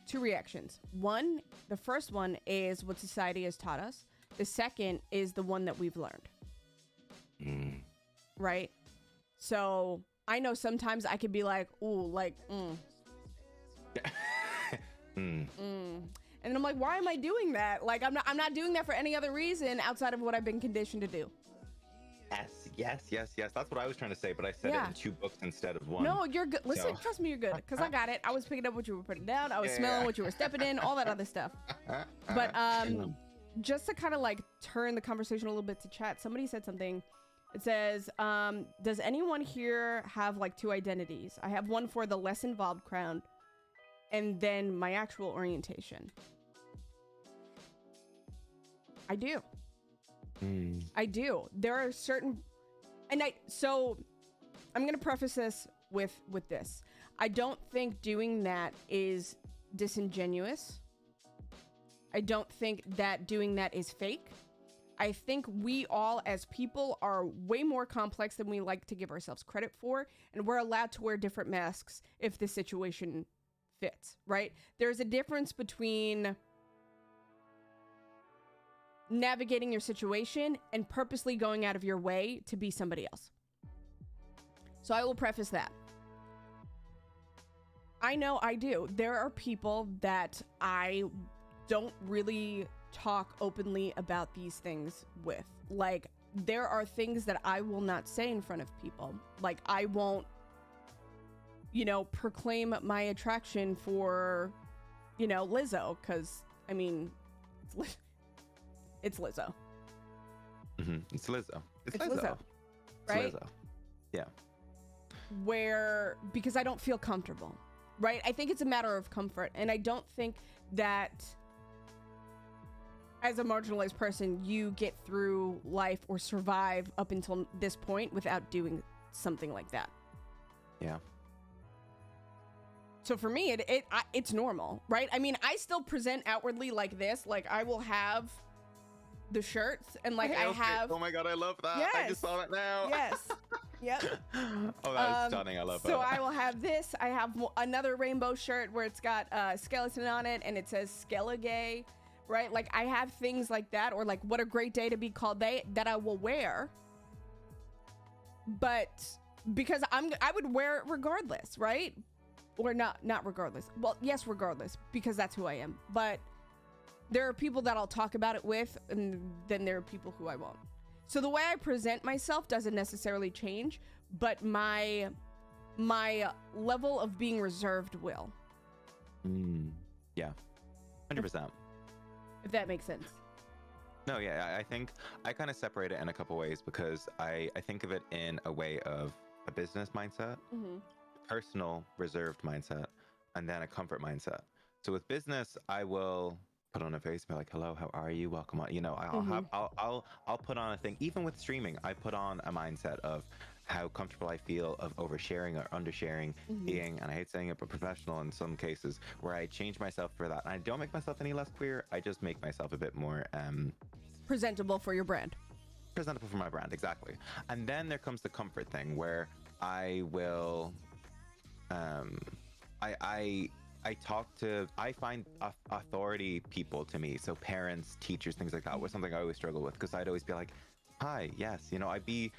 Two reactions. One, the first one is what society has taught us. The second is the one that we've learned. Right? So I know sometimes I could be like, ooh, like, And then I'm like, why am I doing that? Like, I'm not doing that for any other reason outside of what I've been conditioned to do. Yes. That's what I was trying to say, but I said it in 2 books instead of 1. No, you're good. Listen, trust me, you're good. Because I got it. I was picking up what you were putting down. I was smelling what you were stepping in, all that other stuff. But just to kind of like turn the conversation a little bit to chat, somebody said something. It says, does anyone here have like 2 identities? I have one for the less involved crowd and then my actual orientation. I do. I do. There are certain, so I'm going to preface this with this. I don't think doing that is disingenuous. I don't think that doing that is fake. I think we all as people are way more complex than we like to give ourselves credit for, and we're allowed to wear different masks if the situation fits, right? There's a difference between navigating your situation and purposely going out of your way to be somebody else. So I will preface that. I know I do. There are people that I don't really talk openly about these things with. Like, there are things that I will not say in front of people. Like, I won't, proclaim my attraction for, Lizzo, because, I mean, it's Lizzo. It's Lizzo. It's Lizzo. Right? It's Lizzo. Yeah. Because I don't feel comfortable, right? I think it's a matter of comfort. And I don't think that as a marginalized person, you get through life or survive up until this point without doing something like that. Yeah. So for me, it's normal, right? I mean, I still present outwardly like this. Like, I will have the shirts and like I have. Oh my God, I love that. Yes. I just saw it now. Yes. Yep. Oh, that's stunning. I love that. So I will have this. I have another rainbow shirt where it's got a skeleton on it and it says Skelegay, right? Like, I have things like that, or like, what a great day to be called that I will wear. But because I would wear it regardless, right? Or not regardless. Well, yes, regardless, because that's who I am. But there are people that I'll talk about it with, and then there are people who I won't. So the way I present myself doesn't necessarily change, but my level of being reserved will. Yeah, 100%. If that makes sense. No, yeah, I think I kind of separate it in a couple ways, because I think of it in a way of a business mindset, personal reserved mindset, and then a comfort mindset. So with business, I will put on a face, be like, hello, how are you? Welcome on. I'll put on a thing. Even with streaming, I put on a mindset of how comfortable I feel of oversharing or undersharing, being, and I hate saying it, but professional in some cases, where I change myself for that. And I don't make myself any less queer. I just make myself a bit more presentable for your brand. Presentable for my brand, exactly. And then there comes the comfort thing, where I will I find authority people to me, so parents, teachers, things like that was something I always struggle with, because I'd always be like, hi, yes, I'd be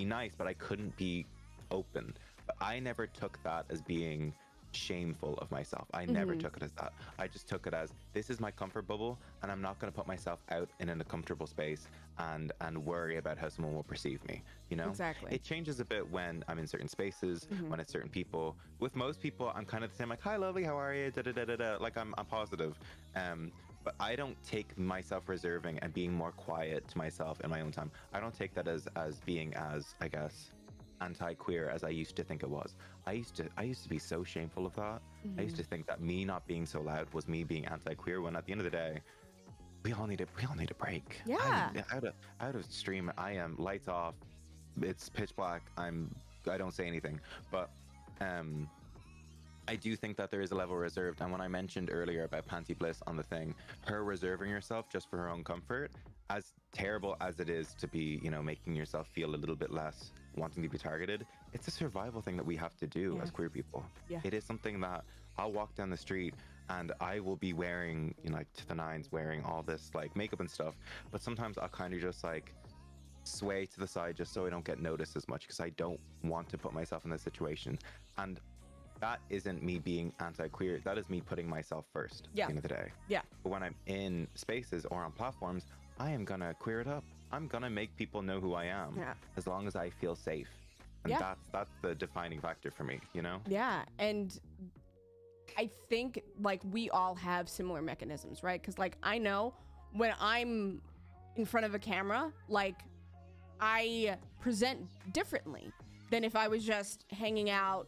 nice, but I couldn't be open. But I never took that as being shameful of myself. I never took it as that. I just took it as, this is my comfort bubble, and I'm not going to put myself out in an uncomfortable space and worry about how someone will perceive me. Exactly. It changes a bit when I'm in certain spaces, when it's certain people. With most people, I'm kind of the same, like, hi lovely, how are you, da da da da da, like I'm positive. But I don't take myself reserving and being more quiet to myself in my own time. I don't take that as being as, I guess, anti-queer as I used to think it was. I used to be so shameful of that. I used to think that me not being so loud was me being anti-queer, when at the end of the day, we all need a break. Yeah. Out of stream, I am lights off. It's pitch black. I don't say anything. But I do think that there is a level reserved. And when I mentioned earlier about Panty Bliss on the thing, her reserving herself just for her own comfort, as terrible as it is to be, making yourself feel a little bit less wanting to be targeted, it's a survival thing that we have to do as queer people. Yeah. It is something that I'll walk down the street and I will be wearing, you know, like to the nines, wearing all this like makeup and stuff. But sometimes I'll kind of just like sway to the side just so I don't get noticed as much because I don't want to put myself in this situation. And that isn't me being anti-queer. That is me putting myself first at the end of the day. Yeah. But when I'm in spaces or on platforms, I am gonna queer it up. I'm gonna make people know who I am as long as I feel safe. And that's the defining factor for me, you know? Yeah. And I think like we all have similar mechanisms, right? Because like I know when I'm in front of a camera, like I present differently than if I was just hanging out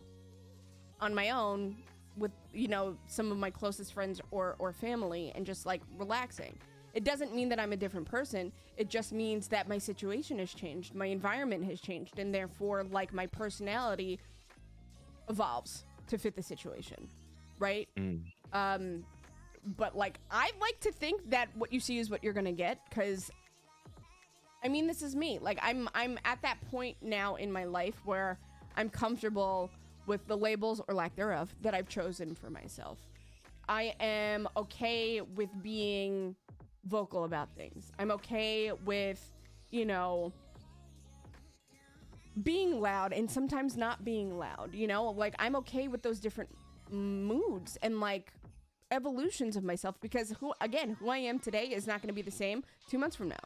on my own with, you know, some of my closest friends or family and just like relaxing. It doesn't mean that I'm a different person. It just means that my situation has changed, my environment has changed, and therefore like my personality evolves to fit the situation, right? But like I like to think that what you see is what you're gonna get, because I mean, this is me. Like I'm at that point now in my life where I'm comfortable with the labels or lack thereof that I've chosen for myself. I am okay with being vocal about things. I'm okay with, you know, being loud and sometimes not being loud, you know? Like I'm okay with those different moods and like evolutions of myself, because who I am today is not going to be the same 2 months from now.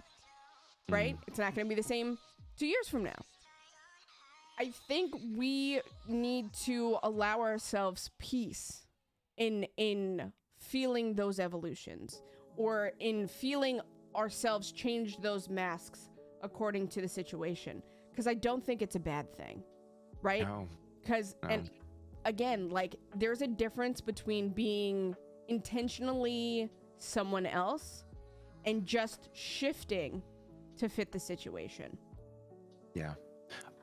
Right? It's not going to be the same 2 years from now. I think we need to allow ourselves peace in feeling those evolutions, or in feeling ourselves change those masks according to the situation. Because I don't think it's a bad thing, right? No. Because, and again, like there's a difference between being intentionally someone else and just shifting to fit the situation. Yeah.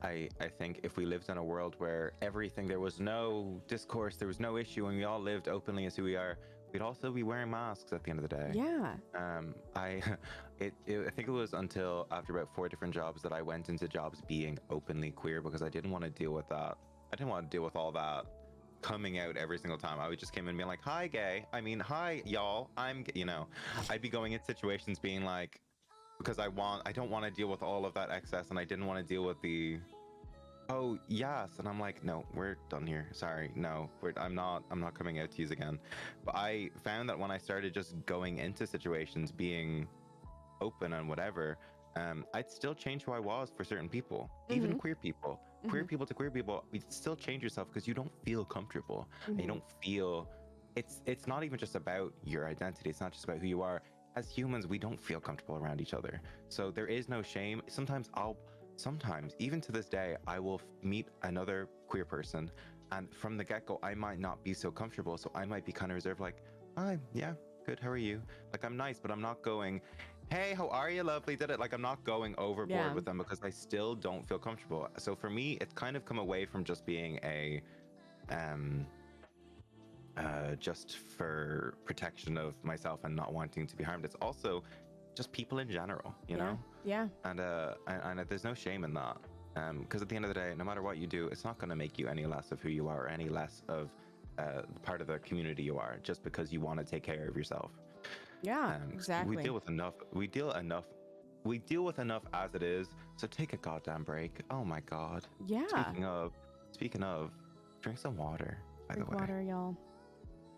I think if we lived in a world where there was no discourse, there was no issue, and we all lived openly as who we are, we'd also be wearing masks at the end of the day. Yeah. I think it was until after about 4 different jobs that I went into jobs being openly queer, because I didn't want to deal with that. I didn't want to deal with all that coming out every single time. I would just came in being like, hi, gay. I mean, hi, y'all. You know, I'd be going in situations being like, because I don't want to deal with all of that excess, and I didn't want to deal with the, oh yes, and I'm like, no, we're done here. Sorry, no, I'm not coming out to you again. But I found that when I started just going into situations being open and whatever, I'd still change who I was for certain people, even queer people. Queer people to queer people, you'd still change yourself because you don't feel comfortable. And you don't feel, it's not even just about your identity. It's not just about who you are. As humans, we don't feel comfortable around each other. So there is no shame. Sometimes, even to this day, I will meet another queer person, and from the get-go, I might not be so comfortable. So I might be kind of reserved, like, hi, yeah, good, how are you? Like, I'm nice, but I'm not going, hey, how are you, lovely, did it? Like, I'm not going overboard with them because I still don't feel comfortable. So for me, it's kind of come away from just being a, just for protection of myself and not wanting to be harmed. It's also just people in general, you know? Yeah. And there's no shame in that. Because at the end of the day, no matter what you do, it's not going to make you any less of who you are, or any less of part of the community you are, just because you want to take care of yourself. Yeah, exactly. We deal with enough as it is. So take a goddamn break. Oh my God. Yeah. Speaking of, drink some water. Drink water, y'all.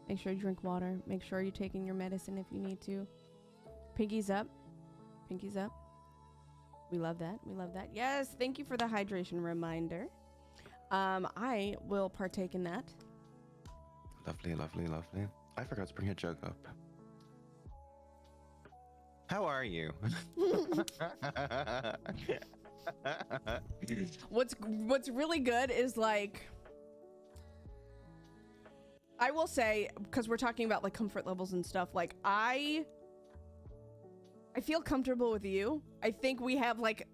Make sure you drink water. Make sure you're taking your medicine if you need to. Pinkies up. Pinkies up. We love that. We love that. Yes, thank you for the hydration reminder. I will partake in that. Lovely, lovely, lovely. I forgot to bring a jug up. How are you? What's really good is like, I will say, because we're talking about like comfort levels and stuff, like I feel comfortable with you. I think we have like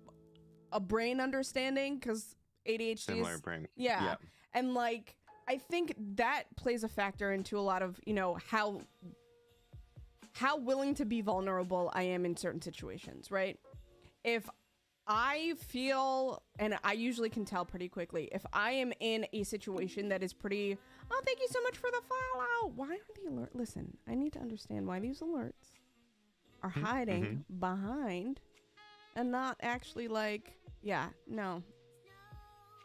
a brain understanding, because ADHD Similar is brain. Yeah. And like I think that plays a factor into a lot of, you know, how willing to be vulnerable I am in certain situations, right? If I feel, and I usually can tell pretty quickly, if I am in a situation that is pretty, oh, thank you so much for the follow. Why are the alert? Listen, I need to understand why these alerts are hiding behind and not actually like, yeah, no.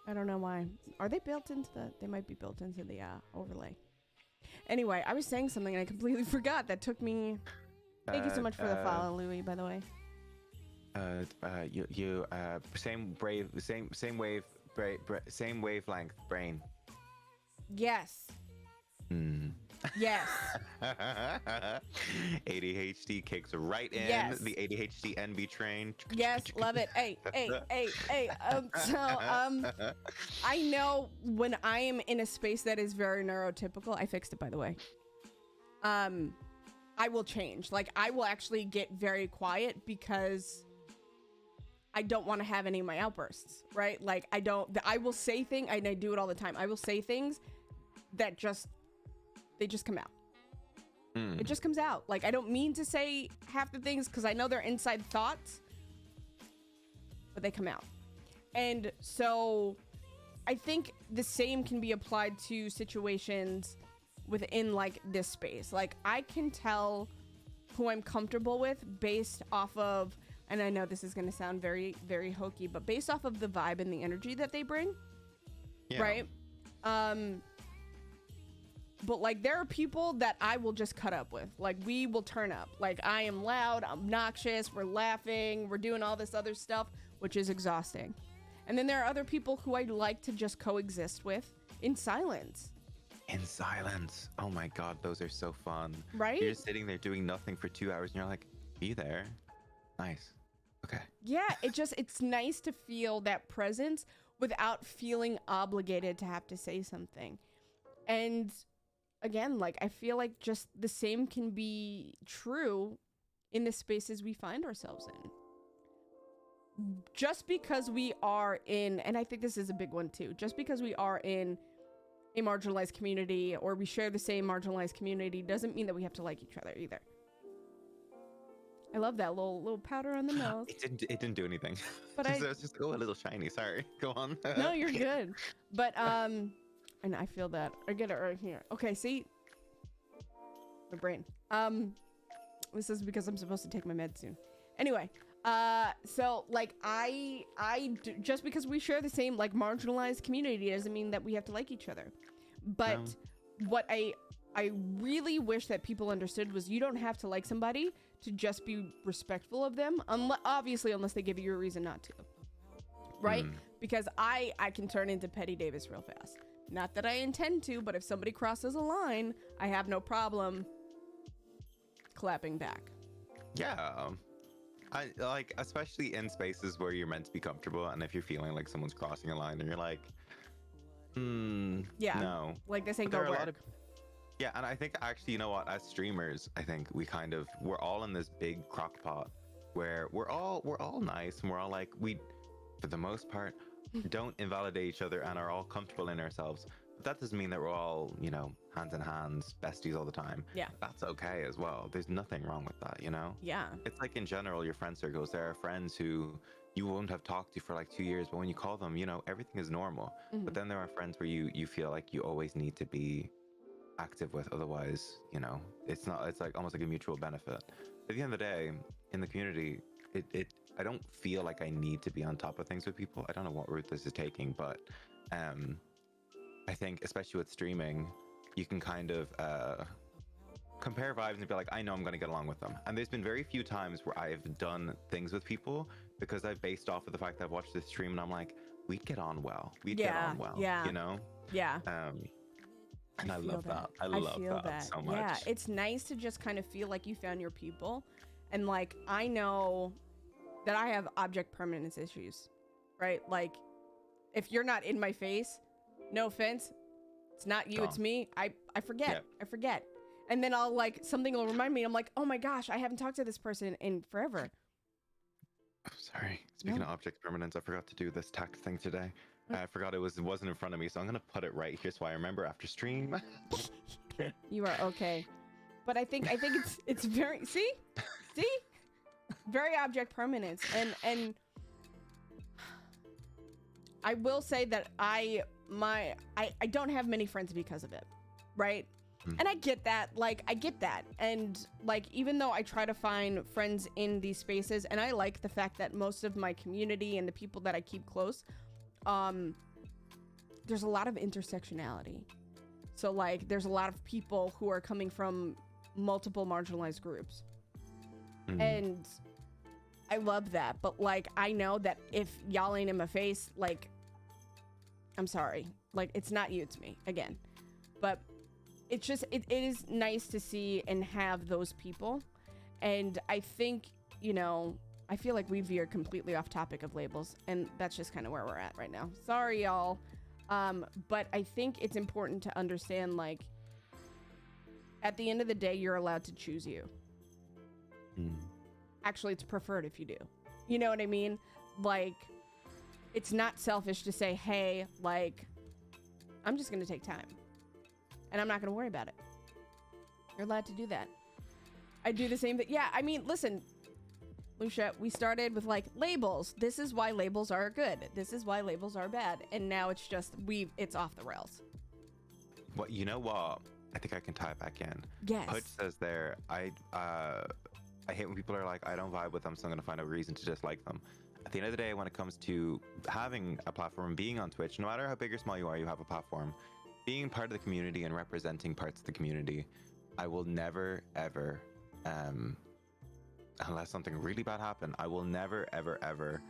I don't know why. Are they built into they might be built into the overlay. Anyway, I was saying something and I completely forgot. That took me, thank you so much for the follow, Louis, by the way. Same wavelength brain. Yes. Yes. ADHD kicks right in. Yes. The ADHD NB train. Yes, love it. Hey. I know when I am in a space that is very neurotypical, I fixed it, by the way. I will change. Like, I will actually get very quiet because I don't want to have any of my outbursts, right? Like, I will say things, and I do it all the time. I will say things that they just come out. It just comes out. Like, I don't mean to say half the things because I know they're inside thoughts, but they come out. And so I think the same can be applied to situations within like this space. Like, I can tell who I'm comfortable with based off of, and I know this is going to sound very, very hokey, but based off of the vibe and the energy that they bring. Yeah. Right? But like, there are people that I will just cut up with. Like, we will turn up. Like, I am loud, obnoxious, we're laughing, we're doing all this other stuff, which is exhausting. And then there are other people who I like to just coexist with in silence. In silence. Oh my God, those are so fun. Right? You're just sitting there doing nothing for 2 hours and you're like, be there. Nice. Okay. Yeah, it's nice to feel that presence without feeling obligated to have to say something. And again, like, I feel like just the same can be true in the spaces we find ourselves in. Just because we are in, and I think this is a big one too, just because we are in a marginalized community or we share the same marginalized community doesn't mean that we have to like each other either. I love that little powder on the nose. It didn't do anything. But it was just a little shiny. Sorry. Go on. No, you're good. But and I feel that. I get it right here. Okay, see? My brain. This is because I'm supposed to take my meds soon. Anyway, so like just because we share the same like marginalized community doesn't mean that we have to like each other. But what I really wish that people understood was you don't have to like somebody to just be respectful of them, obviously unless they give you a reason not to. Right? Because I can turn into Petty Davis real fast. Not that I intend to, but if somebody crosses a line, I have no problem clapping back. Yeah. I like, especially in spaces where you're meant to be comfortable, and if you're feeling like someone's crossing a line and you're like, yeah, no, like this ain't gonna work. Yeah, and I think actually, you know what, as streamers, I think we're all in this big crock pot where we're all nice and we're all like, we, for the most part, don't invalidate each other and are all comfortable in ourselves. But that doesn't mean that we're all, you know, hands in hands, besties all the time. Yeah. That's okay as well. There's nothing wrong with that, you know? Yeah. It's like in general, your friend circles, there are friends who you won't have talked to for like 2 years, but when you call them, you know, everything is normal. But then there are friends where you feel like you always need to be active with, otherwise, you know, it's like almost like a mutual benefit. At the end of the day, in the community, I don't feel like I need to be on top of things with people. I don't know what route this is taking, but I think especially with streaming, you can kind of compare vibes and be like, I know I'm going to get along with them. And there's been very few times where I've done things with people because I've based off of the fact that I've watched this stream and I'm like, we'd get on well. We'd get on well, you know? Yeah. And I love that. I love that so much. Yeah, it's nice to just kind of feel like you found your people. And like, I know that I have object permanence issues, right? Like, if you're not in my face, no offense, it's not you, it's me. I forget. Yep. I forget. And then I'll like, something will remind me. I'm like, oh my gosh, I haven't talked to this person in forever. Oh, sorry. Speaking of object permanence, I forgot to do this tact thing today. I forgot it wasn't in front of me, so I'm gonna put it right here so I remember after stream. You are okay. But I think it's very see? Very object permanence. And I will say that I don't have many friends because of it, right? And I get that, and like, even though I try to find friends in these spaces, and I like the fact that most of my community and the people that I keep close, there's a lot of intersectionality. So like, there's a lot of people who are coming from multiple marginalized groups, and I love that. But like, I know that if y'all ain't in my face, like, I'm sorry, like, it's not you, it's me again. But it's just, it is nice to see and have those people. And I think, you know, I feel like we veered completely off topic of labels, and that's just kind of where we're at right now. Sorry, y'all. But I think it's important to understand, like, at the end of the day, you're allowed to choose you. Actually, it's preferred if you do. You know what I mean? Like, it's not selfish to say, hey, like, I'm just going to take time. And I'm not going to worry about it. You're allowed to do that. I do the same thing. Yeah, I mean, listen, Lucia, we started with like labels. This is why labels are good. This is why labels are bad. And now it's just, it's off the rails. Well, you know what? I think I can tie it back in. Yes. Pudge says there, I hate when people are like, I don't vibe with them, so I'm going to find a reason to dislike them. At the end of the day, when it comes to having a platform, being on Twitch, no matter how big or small you are, you have a platform. Being part of the community and representing parts of the community, I will never, ever, unless something really bad happened, I will never, ever, ever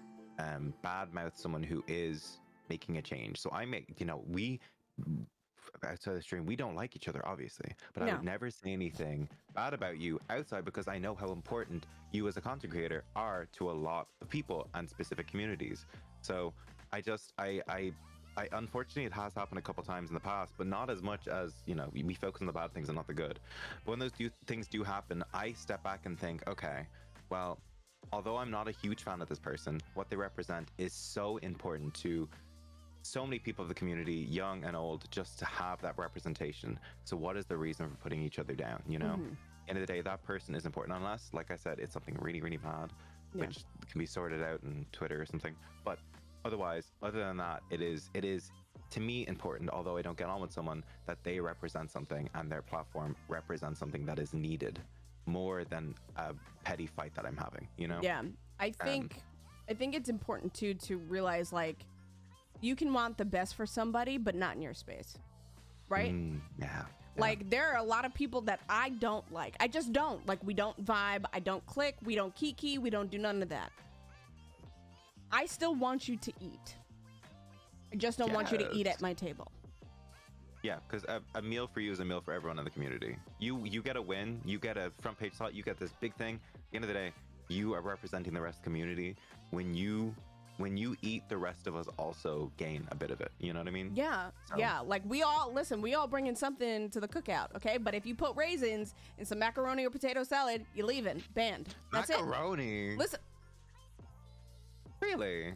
badmouth someone who is making a change. So we, outside the stream, we don't like each other, obviously, but no. I would never say anything bad about you outside, because I know how important you as a content creator are to a lot of people and specific communities. So I unfortunately, it has happened a couple times in the past, but not as much as, you know, we focus on the bad things and not the good. But when those things do happen, I step back and think, okay, well, although I'm not a huge fan of this person, what they represent is so important to so many people of the community, young and old, just to have that representation. So what is the reason for putting each other down, you know? End of the day, that person is important, unless, like I said, it's something really, really bad, which can be sorted out in Twitter or something. But otherwise, other than that, it is to me important, although I don't get on with someone, that they represent something and their platform represents something that is needed more than a petty fight that I'm having, you know? Yeah, I think it's important too to realize, like, you can want the best for somebody, but not in your space, right? Yeah. Like, there are a lot of people that I don't like. I just don't. Like, we don't vibe, I don't click, we don't kiki, we don't do none of that. I still want you to eat. I just don't want you to eat at my table. Yeah, because a meal for you is a meal for everyone in the community. You get a win, you get a front page slot, you get this big thing. At the end of the day, you are representing the rest of the community. When you eat, the rest of us also gain a bit of it. You know what I mean? Yeah, yeah. Like, we all bringing something to the cookout, okay? But if you put raisins in some macaroni or potato salad, you're leaving. Banned. That's macaroni. It. Listen. Really?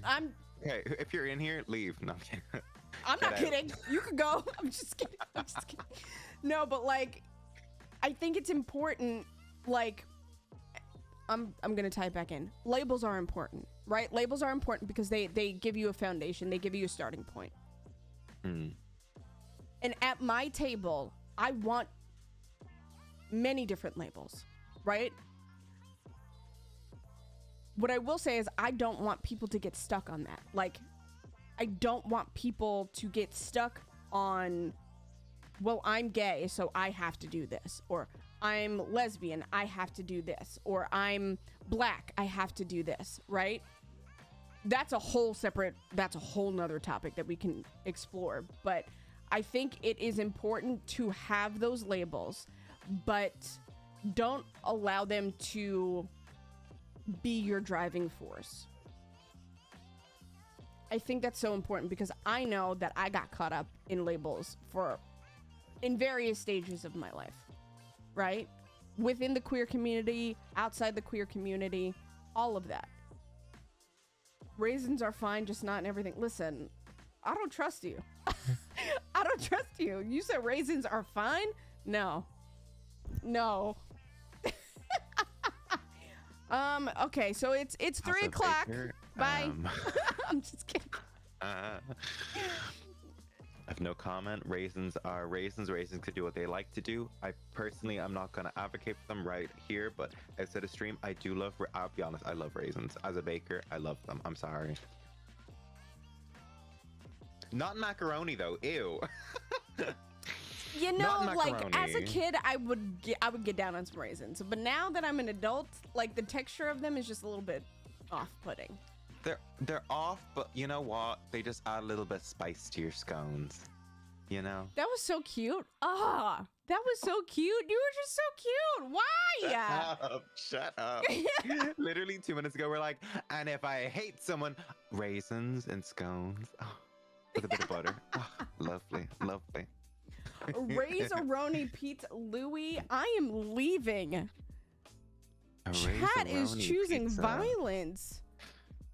Okay, if you're in here, leave. No, I'm not kidding. You could go. I'm just kidding. No, but like, I think it's important. Like, I'm gonna tie it back in. Labels are important, right? Labels are important because they give you a foundation. They give you a starting point. And at my table, I want many different labels, right? What I will say is, I don't want people to get stuck on that. Like, I don't want people to get stuck on, well, I'm gay, so I have to do this. Or I'm lesbian, I have to do this. Or I'm black, I have to do this, right? That's a whole nother topic that we can explore. But I think it is important to have those labels, but don't allow them to be your driving force. I think that's so important, because I know that I got caught up in labels in various stages of my life, right? Within the queer community, outside the queer community, all of that. Raisins are fine, just not in everything. Listen, I don't trust you. I don't trust you. You said raisins are fine? No. Okay, so it's 3 o'clock. Bye. I'm just kidding. I have no comment. Raisins are raisins. Raisins could do what they like to do. I personally, I'm not going to advocate for them right here, but outside of stream, I do love, I'll be honest, I love raisins. As a baker, I love them. I'm sorry. Not macaroni though. Ew. You know, like as a kid, I would get down on some raisins, but now that I'm an adult, like the texture of them is just a little bit off-putting. They're off, but you know what? They just add a little bit of spice to your scones. You know? That was so cute. Ah, that was so cute. You were just so cute. Why? Shut up. Literally 2 minutes ago, we're like, and if I hate someone, raisins and scones. Oh, with a bit of butter. Oh, lovely, lovely. Raise-a-roni Pete Louie, I am leaving. Chat is choosing pizza. Violence.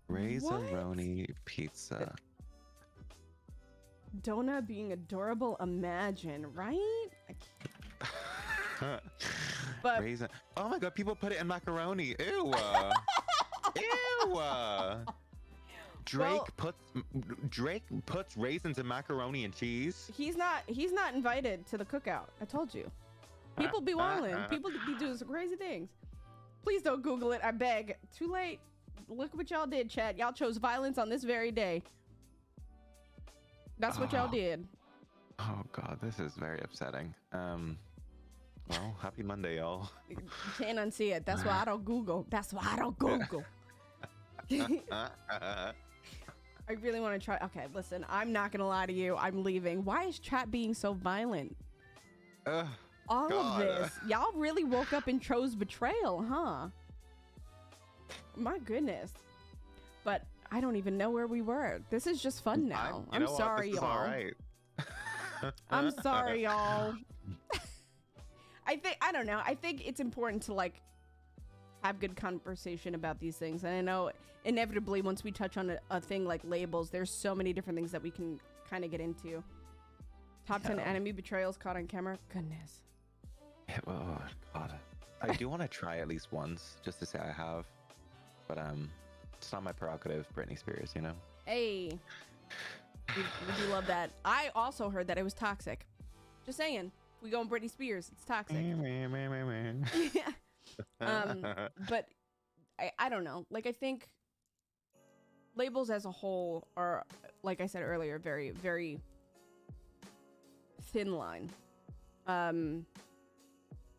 Raise-a-roni pizza. Dona being adorable, imagine, right? But Raisin. Oh my god, people put it in macaroni. Ew. Ew. Drake puts raisins in macaroni and cheese. He's not invited to the cookout. I told you. People be wildin'. People be doing some crazy things. Please don't Google it. I beg. Too late. Look what y'all did, chat. Y'all chose violence on this very day. That's what y'all did. Oh god, this is very upsetting. Well, happy Monday, y'all. You can't unsee it. That's why I don't Google. That's why I don't Google. I really want to try. Okay, listen, I'm not going to lie to you. I'm leaving. Why is chat being so violent? All of this. Y'all really woke up and chose betrayal, huh? My goodness. But I don't even know where we were. This is just fun now. I'm sorry, y'all. All right. I'm sorry, y'all. I don't know. I think it's important to like have good conversation about these things. And I know inevitably once we touch on a thing like labels, there's so many different things that we can kind of get into. Top 10 enemy betrayals caught on camera. Goodness. Oh, God. I do want to try at least once just to say I have. But it's not my prerogative, Britney Spears, you know? Hey. We do love that. I also heard that it was toxic. Just saying. If we go on Britney Spears, it's toxic. But I don't know. Like, I think labels as a whole are, like I said earlier, very, very thin line.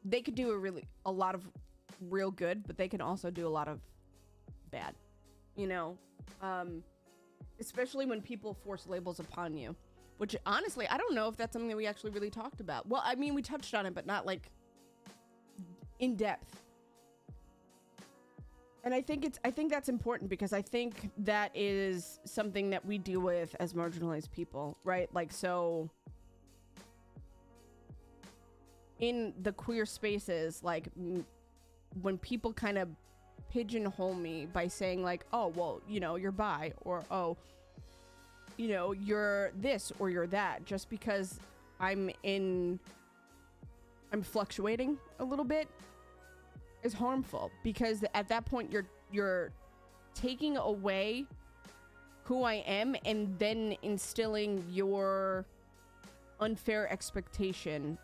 They could do a lot of real good, but they can also do a lot of bad, you know? Especially when people force labels upon you, which honestly, I don't know if that's something that we actually really talked about. Well, I mean, we touched on it, but not like in depth. And I think that's important because I think that is something that we deal with as marginalized people, right? Like, so in the queer spaces, like when people kind of pigeonhole me by saying like, oh, well, you know, you're bi, or, oh, you know, you're this or you're that, just because I'm fluctuating a little bit, is harmful, because at that point you're taking away who I am and then instilling your unfair expectation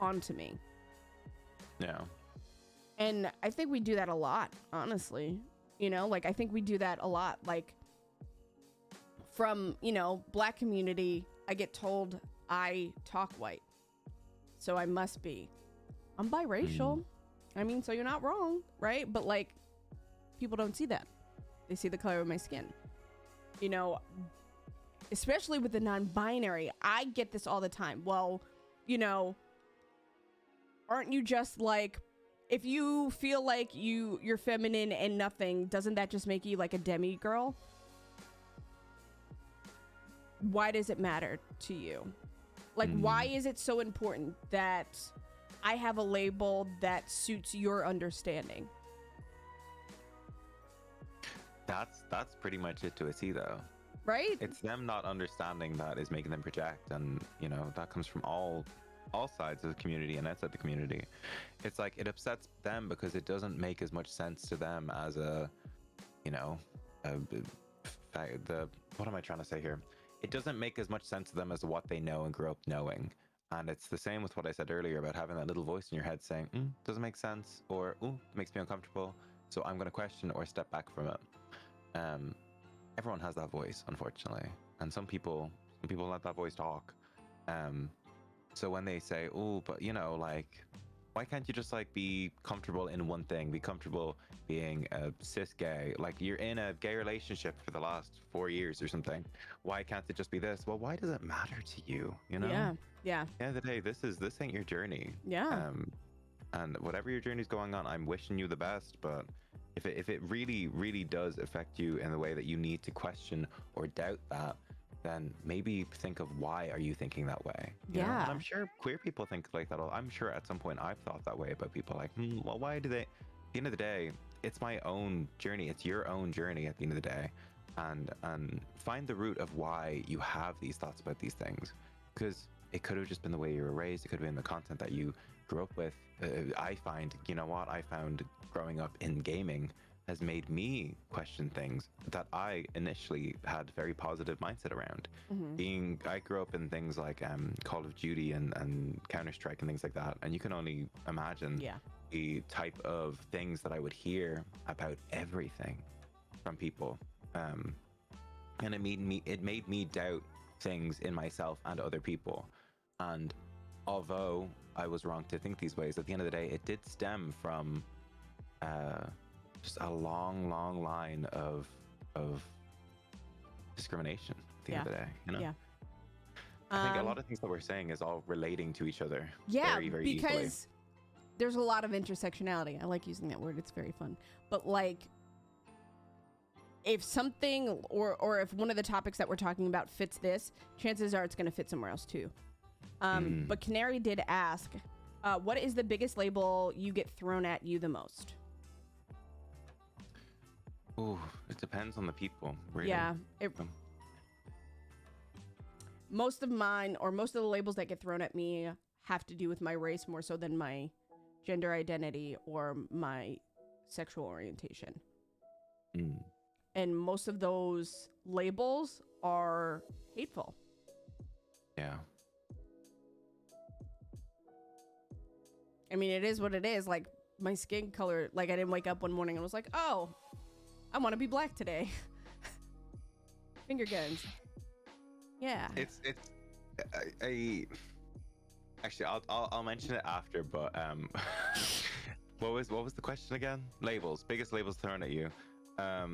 onto me. Yeah. And I think we do that a lot, honestly. You know, like I think we do that a lot. Like from, you know, Black community, I get told I talk white, so I must be. I'm biracial. I mean, so you're not wrong, right? But like, people don't see that. They see the color of my skin. You know, especially with the non-binary, I get this all the time. Well, you know, aren't you just like, if you feel like you're feminine and nothing, doesn't that just make you like a demi-girl? Why does it matter to you? Like, why is it so important that I have a label that suits your understanding? That's pretty much it to a T, though. Right? It's them not understanding that is making them project, and you know that comes from all sides of the community and outside the community. It's like it upsets them because it doesn't make as much sense to them as a, you know, a what am I trying to say here? It doesn't make as much sense to them as what they know and grew up knowing. And it's the same with what I said earlier about having that little voice in your head saying, doesn't make sense, or it makes me uncomfortable, so I'm going to question or step back from it. Everyone has that voice, unfortunately, and some people let that voice talk. So when they say, but like, why can't you just like be comfortable in one thing? Be comfortable being a cis gay. Like, you're in a gay relationship for the last 4 years or something. Why can't it just be this? Well, why does it matter to you? You know? Yeah. At the end of the day, this ain't your journey. Yeah. And whatever your journey's going on, I'm wishing you the best. But if it really, really does affect you in the way that you need to question or doubt that, then maybe think of why are you thinking that way. You know? And I'm sure queer people think like that. I'm sure at some point I've thought that way about people, like, well, why do they? At the end of the day, it's my own journey. It's your own journey at the end of the day. And find the root of why you have these thoughts about these things. Because it could have just been the way you were raised. It could have been the content that you grew up with. I found growing up in gaming has made me question things that I initially had very positive mindset around. I grew up in things like Call of Duty and Counter-Strike and things like that, and you can only imagine the type of things that I would hear about everything from people, and it made me doubt things in myself and other people. And although I was wrong to think these ways, at the end of the day, it did stem from just a long line of discrimination at the end of the day, you know? Yeah. I think a lot of things that we're saying is all relating to each other. Yeah, very, very because easily. there's a lot of intersectionality. I like using that word. It's very fun. But like, if something or if one of the topics that we're talking about fits this, chances are it's going to fit somewhere else too. But Canary did ask, what is the biggest label you get thrown at you the most? Ooh, it depends on the people, really. Yeah. Most of the labels that get thrown at me have to do with my race more so than my gender identity or my sexual orientation. And most of those labels are hateful. Yeah. I mean, it is what it is. Like, my skin color, like, I didn't wake up one morning and was like, oh, I want to be black today. Finger guns. Yeah. Actually, I'll mention it after, but what was the question again? Biggest labels thrown at you. I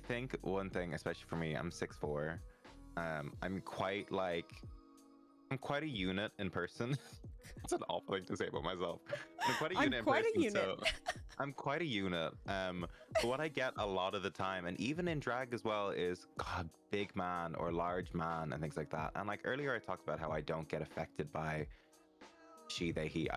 think one thing, especially for me, I'm 6'4". I'm quite a unit in person. It's an awful thing to say about myself. I'm quite a unit in person. So I'm quite a unit. But what I get a lot of the time, and even in drag as well, is God, big man or large man and things like that. And like earlier, I talked about how I don't get affected by she, they, he.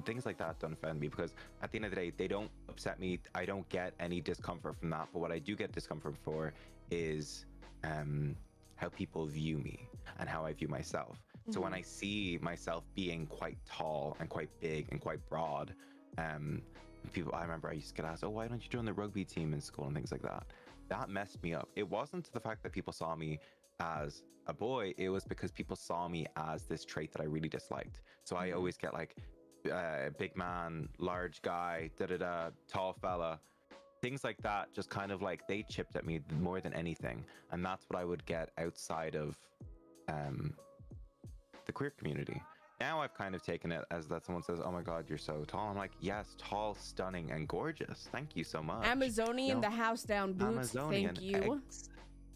Things like that don't offend me because at the end of the day, they don't upset me. I don't get any discomfort from that. But what I do get discomfort for is how people view me and how I view myself. So when I see myself being quite tall and quite big and quite broad, I remember I used to get asked, oh, why don't you join the rugby team in school and things like that? That messed me up. It wasn't the fact that people saw me as a boy, it was because people saw me as this trait that I really disliked. So I always get like, big man, large guy, tall fella. Things like that, just kind of like they chipped at me more than anything. And that's what I would get outside of the queer community. Now I've kind of taken it as that someone says, oh my God, you're so tall. I'm like, yes, tall, stunning, and gorgeous. Thank you so much. Amazonian, the house down boots. Amazonian, Thank you.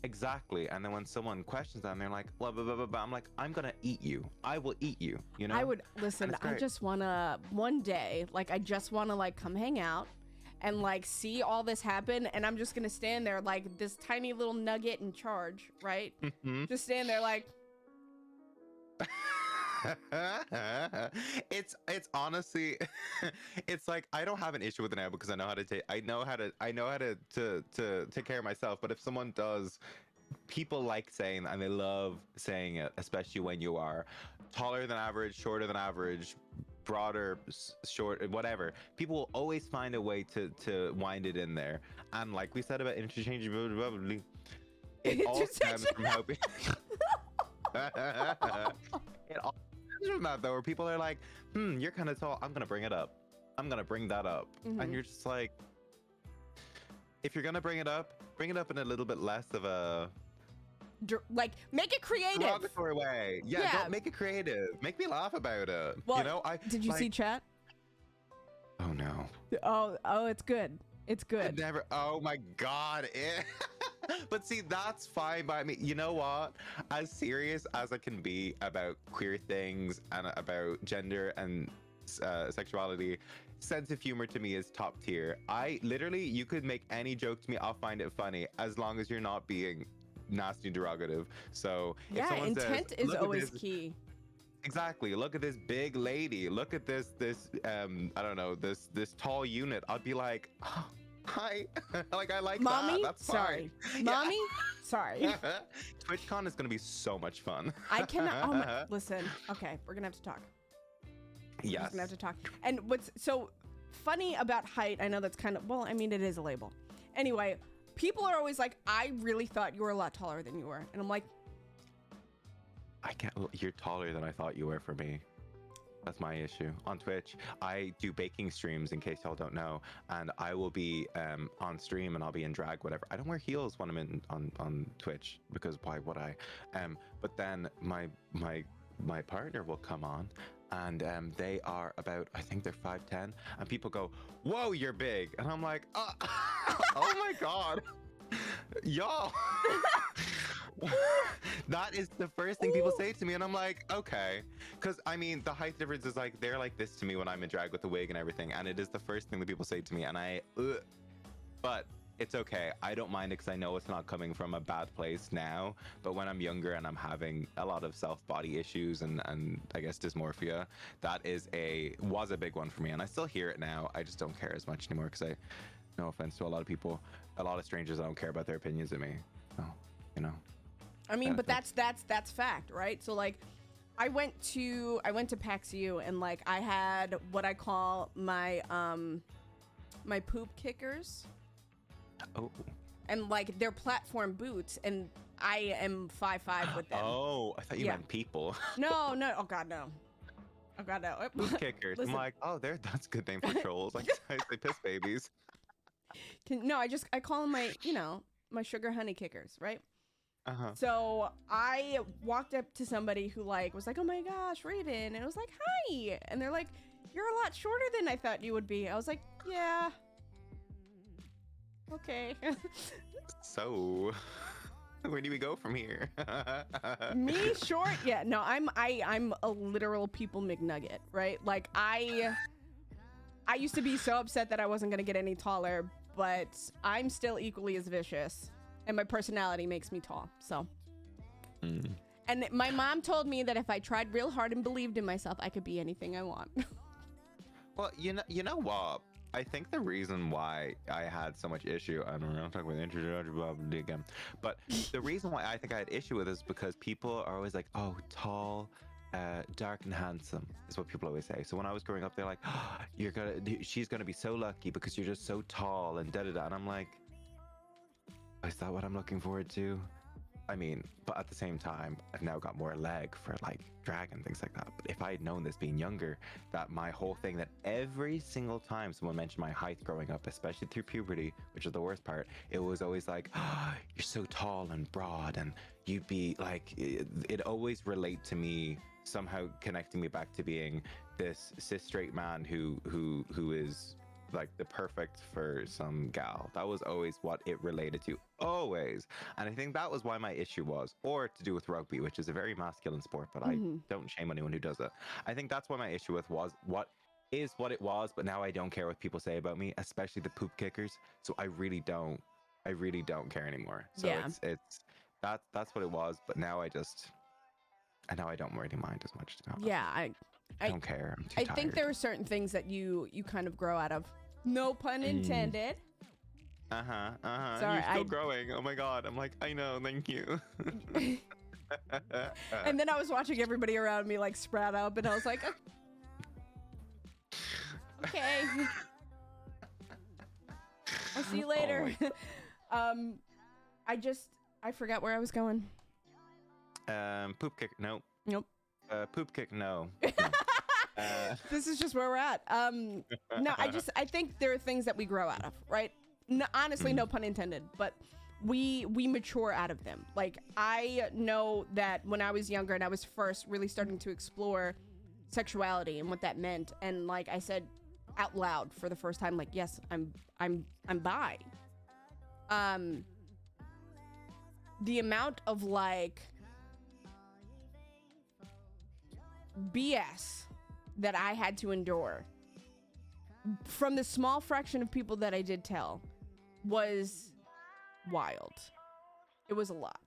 Exactly. And then when someone questions that and they're like, blah, blah, blah, blah, blah, I'm like, I'm going to eat you. I will eat you. You know? I would, listen, I just want to, one day, like, I just want to, like, come hang out and, like, see all this happen. And I'm just going to stand there like this tiny little nugget in charge, right? Just stand there like, it's honestly it's like I don't have an issue with it now because I know how to take care of myself. But if someone does, people like saying and they love saying it, especially when you are taller than average, shorter than average, broader, short, whatever. People will always find a way to wind it in there. And like we said about interchangeability, it all stems from how it all stems from that though, where people are like, you're kind of tall, I'm gonna bring it up, I'm gonna bring that up. And you're just like, if you're gonna bring it up in a little bit less of a like, make it creative, derogatory way. Yeah, don't make it creative, make me laugh about it. Well, you know, did you see chat? Oh no. Oh, it's good. It's good. Never. Oh my god. But see, that's fine by me. You know what? As serious as I can be about queer things and about gender and sexuality, sense of humor to me is top tier. I literally, you could make any joke to me, I'll find it funny as long as you're not being nasty and derogative. So if someone intent says, is always key. Exactly. Look at this big lady. Look at this I don't know, this tall unit. I'd be like, oh, hi. Like, I like Mommy? that. That's sorry. fine. Mommy? Sorry. TwitchCon is gonna be so much fun. I cannot. Listen. Okay, we're gonna have to talk. Yes. We're gonna have to talk. And what's so funny about height? I know that's kind of, well, I mean, it is a label. Anyway, people are always like, I really thought you were a lot taller than you were, and I'm like, I can't. You're taller than I thought you were for me. That's my issue. On Twitch, I do baking streams, in case y'all don't know, and I will be on stream and I'll be in drag, whatever. I don't wear heels when I'm on Twitch, because why would I? But then my partner will come on, and they are about, I think they're 5'10", and people go, "Whoa, you're big," and I'm like, oh my god, y'all. That is the first thing people say to me, and I'm like, okay, because I mean, the height difference is like, they're like this to me when I'm in drag with the wig and everything, and it is the first thing that people say to me, and but it's okay. I don't mind it, because I know it's not coming from a bad place now, but when I'm younger and I'm having a lot of self-body issues and I guess dysmorphia, that was a big one for me, and I still hear it now. I just don't care as much anymore, because no offense to a lot of people, a lot of strangers, I don't care about their opinions of me. So, you know. I mean, but that's fact, right? So like, I went to PAX U, and like, I had what I call my my poop kickers. Oh. And like, they're platform boots, and I am 5'5" with them. Oh, I thought you meant people. No. Oh god, no. Oh god, no. Poop kickers. Listen. I'm like, oh, that's a good name for trolls. Like, they piss babies. I call them my sugar honey kickers, right? Uh-huh. So I walked up to somebody who like was like, "Oh my gosh, Raven," and I was like, "Hi," and they're like, "You're a lot shorter than I thought you would be." I was like, "Yeah, okay." So, where do we go from here? Me short? Yeah, no, I'm a literal people McNugget, right? Like I used to be so upset that I wasn't gonna get any taller, but I'm still equally as vicious. And my personality makes me tall, so. And my mom told me that if I tried real hard and believed in myself, I could be anything I want. Well, you know what? I think the reason why I had so much issue, I don't know, I'm talking about the introduction, blah, blah, blah, again, but the reason why I think I had issue with this is because people are always like, oh, tall, dark and handsome is what people always say. So when I was growing up, they're like, oh, she's gonna be so lucky because you're just so tall and da-da-da. And I'm like, is that what I'm looking forward to? I mean, but at the same time, I've now got more leg for like drag and things like that. But if I had known this being younger, that my whole thing, that every single time someone mentioned my height growing up, especially through puberty, which is the worst part, it was always like, oh, you're so tall and broad, and you'd be like, it always relate to me, somehow connecting me back to being this cis straight man who is like the perfect for some gal. That was always what it related to, always. And I think that was why my issue was, or to do with rugby, which is a very masculine sport, but I don't shame anyone who does it. I think that's why my issue with was what it was, but now I don't care what people say about me, especially the poop kickers. So I really don't care anymore. So yeah. That's what it was, but now I don't really mind as much, to be honest. Yeah, I don't care. I'm too tired. I think there are certain things that you kind of grow out of. No pun intended. Sorry, you're still growing. Oh my god. I'm like, I know, thank you. And then I was watching everybody around me like sprout up, and I was like, Okay. I'll see you Oh later. my I forgot where I was going. Poop kick. No. Nope. Poop kick. No. No. This is just where we're at. No, I think there are things that we grow out of, right? No, honestly, no pun intended, but we mature out of them. Like, I know that when I was younger and I was first really starting to explore sexuality and what that meant, and like I said out loud for the first time, like, yes, I'm bi. The amount of like BS that I had to endure from the small fraction of people that I did tell was wild. It was a lot.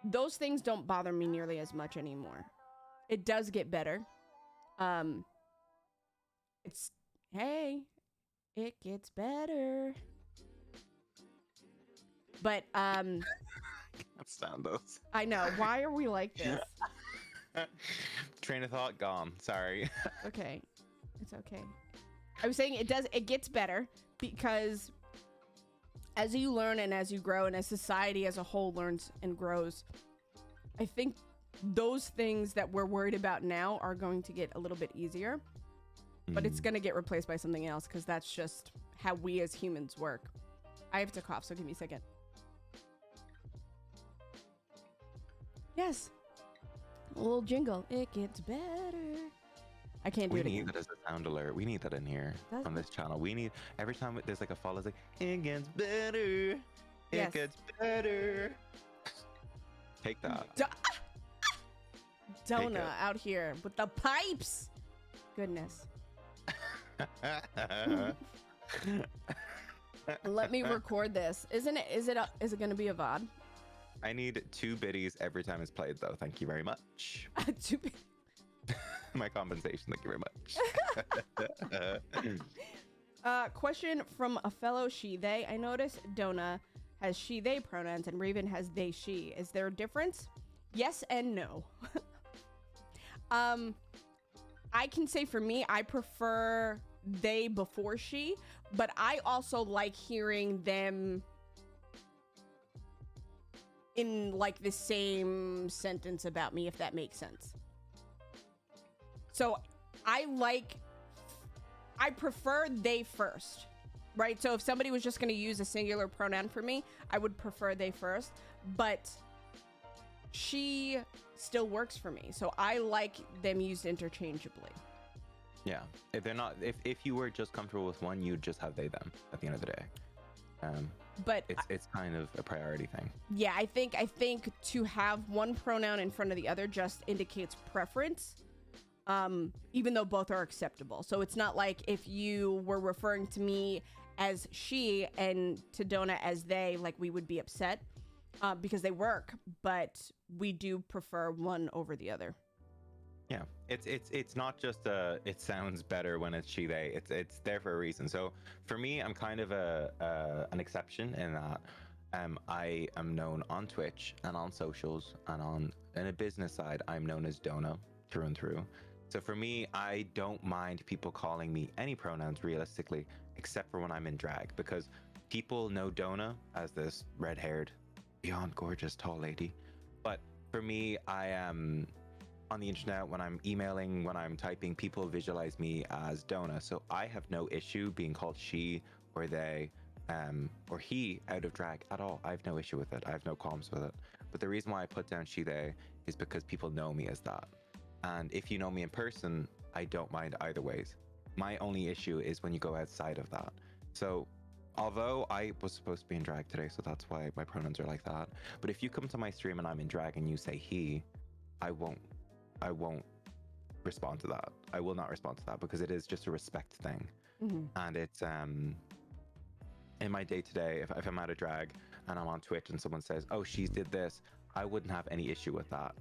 Those things don't bother me nearly as much anymore. It does get better. It gets better. But Can't stand those. I know. Why are we like this? Train of thought gone. Sorry. Okay. It's okay. I was saying it gets better because as you learn and as you grow and as society as a whole learns and grows, I think those things that we're worried about now are going to get a little bit easier, but it's going to get replaced by something else because that's just how we as humans work. I have to cough, so give me a second. Yes. A little jingle. It gets better. I can't do it We need again. that as a sound alert. We need that in here on this channel. We need every time there's like a fall, it's like it gets better. Yes. It gets better. Take that. Dona it. out here with the pipes. Goodness. Let me record this. Is it going to be a VOD? I need 2 biddies every time it's played, though. Thank you very much. My compensation. Thank you very much. Question from a fellow she/they. I noticed Dona has she/they pronouns and Raven has they/she. Is there a difference? Yes and no. I can say for me, I prefer they before she, but I also like hearing them in like the same sentence about me, if that makes sense. So I prefer they first, right? So if somebody was just going to use a singular pronoun for me, I would prefer they first, but she still works for me. So I like them used interchangeably. Yeah. If you were just comfortable with one, you'd just have they them at the end of the day. But it's kind of a priority thing. Yeah, I think to have one pronoun in front of the other just indicates preference. Even though both are acceptable. So it's not like if you were referring to me as she and to Dona as they, like we would be upset because they work, but we do prefer one over the other. Yeah, it's not just it sounds better when it's she they. It's there for a reason. So for me, I'm kind of an exception in that I am known on Twitch and on socials and in a business side, I'm known as Dona through and through. So for me, I don't mind people calling me any pronouns realistically, except for when I'm in drag, because people know Dona as this red-haired, beyond gorgeous tall lady. But for me, I am on the internet, when I'm emailing, when I'm typing, people visualize me as Dona. So I have no issue being called she or they or he out of drag at all. I have no issue with it. I have no qualms with it. But the reason why I put down she they is because people know me as that. And if you know me in person, I don't mind either ways. My only issue is when you go outside of that. So although I was supposed to be in drag today, so that's why my pronouns are like that. But if you come to my stream and I'm in drag and you say he, I won't respond to that. I will not respond to that because it is just a respect thing. Mm-hmm. And it's in my day-to-day, if I'm out of drag and I'm on Twitch and someone says, oh, she did this, I wouldn't have any issue with that.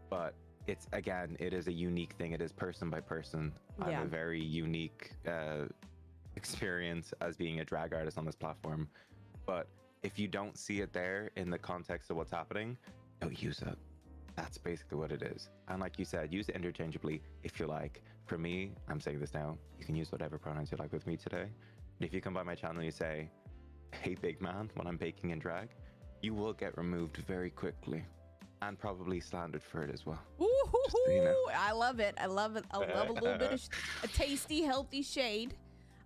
But it's, again, it is a unique thing. It is person by person. Yeah. I have a very unique experience as being a drag artist on this platform. But if you don't see it there in the context of what's happening, don't use it. That's basically what it is. And like you said, use it interchangeably if you like. for me, I'm saying this now, you can use whatever pronouns you like with me today. And if you come by my channel and you say, hey, big man, when I'm baking in drag, you will get removed very quickly and probably slandered for it as well. Ooh, So, you know. I love it. I love it. I love a little bit of a tasty, healthy shade.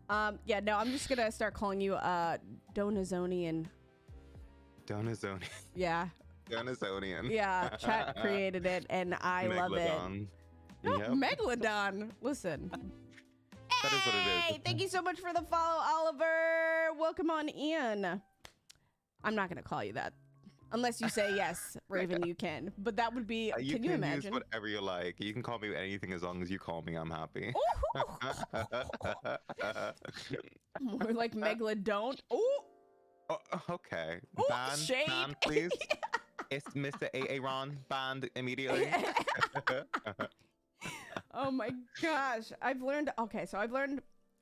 Yeah, no, I'm just gonna start calling you Donazonian. Donazonian. Yeah. Donazonian. Yeah, chat created it, and I love it. No, Yep. Megalodon. Listen. That is what it Hey, is. thank you so much for the follow, Oliver. Welcome on in. I'm not gonna call you that. Unless you say yes, Raven, you can. But that would be, You can you imagine? use whatever you like. You can call me anything as long as you call me. I'm happy. More like Megalodon. Ooh. Oh, okay. Ooh, Ban, shade. ban, please. It's Mr. Aaron banned immediately. Oh my gosh. I've learned,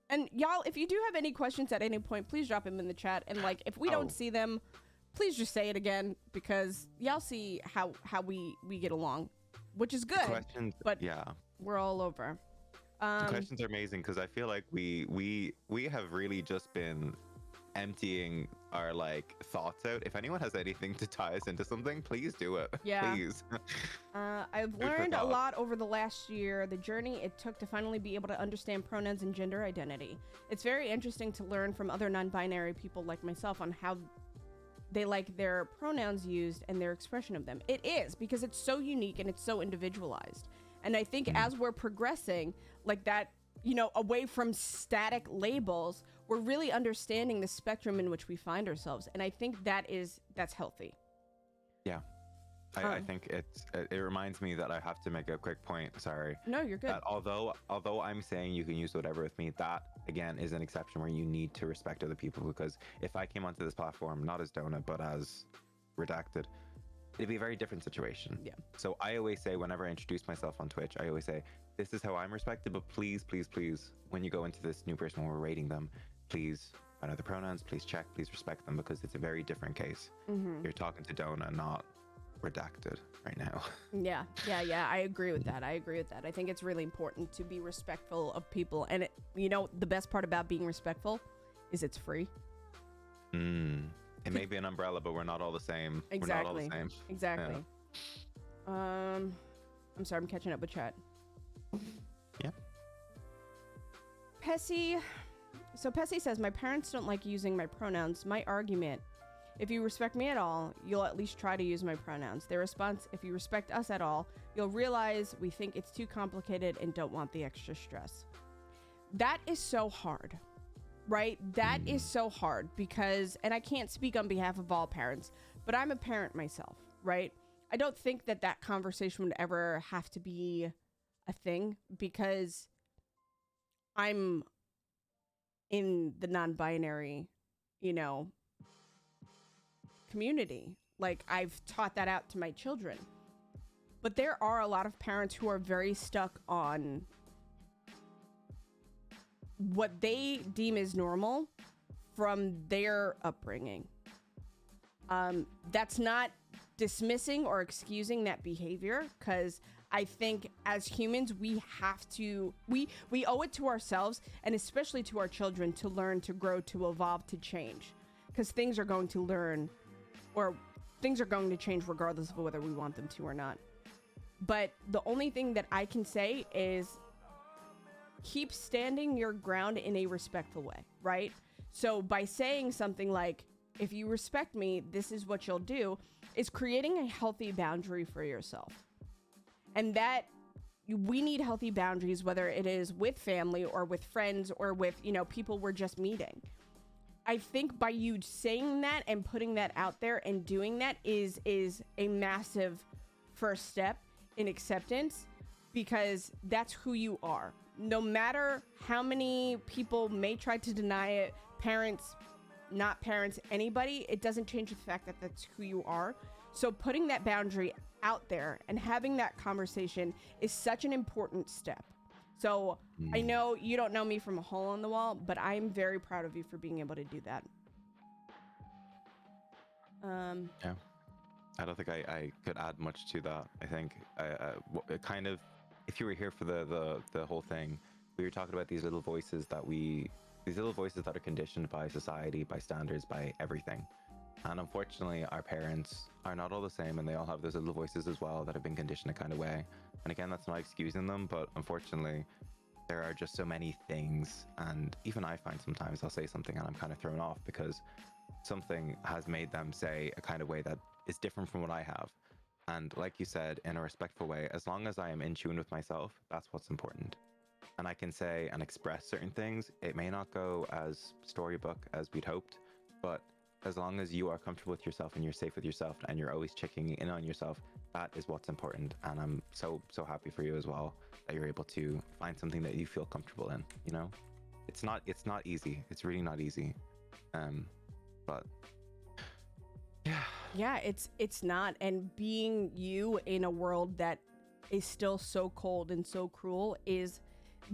and y'all, if you do have any questions at any point, please drop them in the chat. And like, if we don't see them, please just say it again, because y'all see how we get along, which is good. Questions, but yeah, we're all over. the questions are amazing because I feel like we have really just been emptying our like thoughts out. If anyone has anything to tie us into something, please do it. Yeah. Please. I've learned a lot over the last year, the journey it took to finally be able to understand pronouns and gender identity. It's very interesting to learn from other non-binary people like myself on how they like their pronouns used and their expression of them. It is, because it's so unique and it's so individualized. And I think as we're progressing like that, you know, away from static labels, we're really understanding the spectrum in which we find ourselves. And I think that's healthy. Yeah. I think it reminds me that I have to make a quick point. Sorry. No, you're good. That although I'm saying you can use whatever with me, that again is an exception where you need to respect other people. Because if I came onto this platform not as Dona but as Redacted, it'd be a very different situation. Yeah. So I always say, whenever I introduce myself on Twitch, I always say, this is how I'm respected, but please, please, please, when you go into this new person when we're rating them, please find out the pronouns, please check, please respect them, because it's a very different case. You're talking to Dona, not Redacted right now. Yeah. I agree with that. I think it's really important to be respectful of people. And you know, the best part about being respectful is it's free. It may be an umbrella, but we're not all the same. Exactly. We're not all the same. Exactly. Yeah. I'm sorry, I'm catching up with chat. Yeah. Pessy says, my parents don't like using my pronouns. My argument, if you respect me at all, you'll at least try to use my pronouns. Their response, if you respect us at all, you'll realize we think it's too complicated and don't want the extra stress. That is so hard, right? That is so hard because, and I can't speak on behalf of all parents, but I'm a parent myself, right? I don't think that conversation would ever have to be a thing because I'm in the non-binary, you know, community. Like, I've taught that out to my children. But there are a lot of parents who are very stuck on what they deem as normal from their upbringing. That's not dismissing or excusing that behavior, because I think as humans, we have to, we owe it to ourselves and especially to our children to learn, to grow, to evolve, to change, because things are going to change regardless of whether we want them to or not. But the only thing that I can say is keep standing your ground in a respectful way, right? So by saying something like, if you respect me, this is what you'll do, is creating a healthy boundary for yourself. And that we need healthy boundaries, whether it is with family or with friends or with, you know, people we're just meeting. I think by you saying that and putting that out there and doing that is a massive first step in acceptance, because that's who you are. No matter how many people may try to deny it, parents, not parents, anybody, it doesn't change the fact that that's who you are. So putting that boundary out there and having that conversation is such an important step. So I know you don't know me from a hole in the wall, but I'm very proud of you for being able to do that. I don't think I could add much to that. I think if you were here for the whole thing, we were talking about these little voices that are conditioned by society, by standards, by everything. And unfortunately, our parents are not all the same, and they all have those little voices as well that have been conditioned a kind of way. And again, that's not excusing them, but unfortunately, there are just so many things. And even I find sometimes I'll say something and I'm kind of thrown off because something has made them say a kind of way that is different from what I have. And like you said, in a respectful way, as long as I am in tune with myself, that's what's important. And I can say and express certain things. It may not go as storybook as we'd hoped, but as long as you are comfortable with yourself and you're safe with yourself and you're always checking in on yourself, that is what's important. And I'm so happy for you as well that you're able to find something that you feel comfortable in. You know, it's not easy. It's really not easy. But yeah, it's not. And being you in a world that is still so cold and so cruel is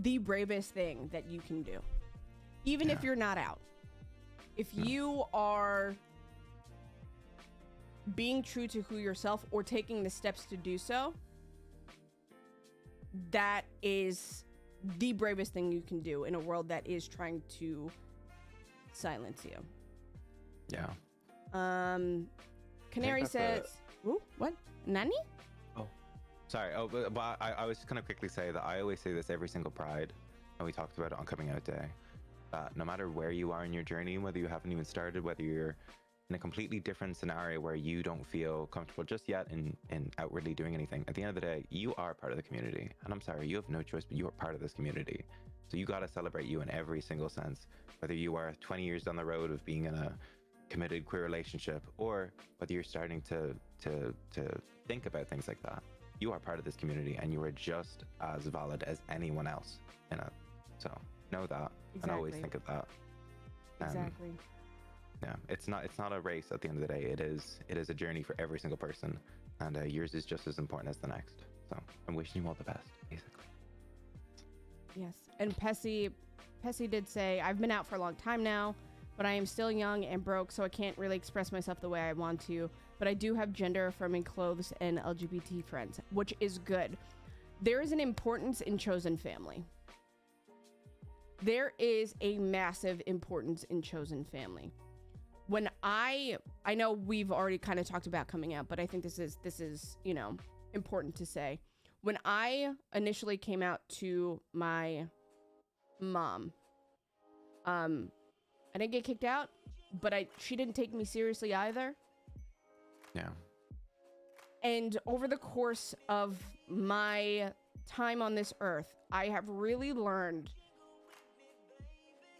the bravest thing that you can do, even if you're not out. If you are being true to who yourself or taking the steps to do so, that is the bravest thing you can do in a world that is trying to silence you. Yeah. Canary says, ooh, what? Nani? Oh, sorry. Oh, but I was just going to quickly say that I always say this every single Pride, and we talked about it on Coming Out Day. No matter where you are in your journey, whether you haven't even started, whether you're in a completely different scenario where you don't feel comfortable just yet in outwardly doing anything, at the end of the day, you are part of the community. And I'm sorry, you have no choice, but you are part of this community. So you got to celebrate you in every single sense, whether you are 20 years down the road of being in a committed queer relationship or whether you're starting to think about things like that. You are part of this community and you are just as valid as anyone else in it. So know that. Exactly. And always think of that. Exactly. Yeah, it's not a race at the end of the day. It is a journey for every single person, and yours is just as important as the next. So I'm wishing you all the best, basically. Yes, and Pessy did say, I've been out for a long time now, but I am still young and broke, so I can't really express myself the way I want to. But I do have gender affirming clothes and LGBT friends, which is good. There is an importance in chosen family. There is a massive importance in chosen family. When I know we've already kind of talked about coming out, but I think this is, you know, important to say. When I initially came out to my mom, I didn't get kicked out, but she didn't take me seriously either. Yeah. And over the course of my time on this earth, I have really learned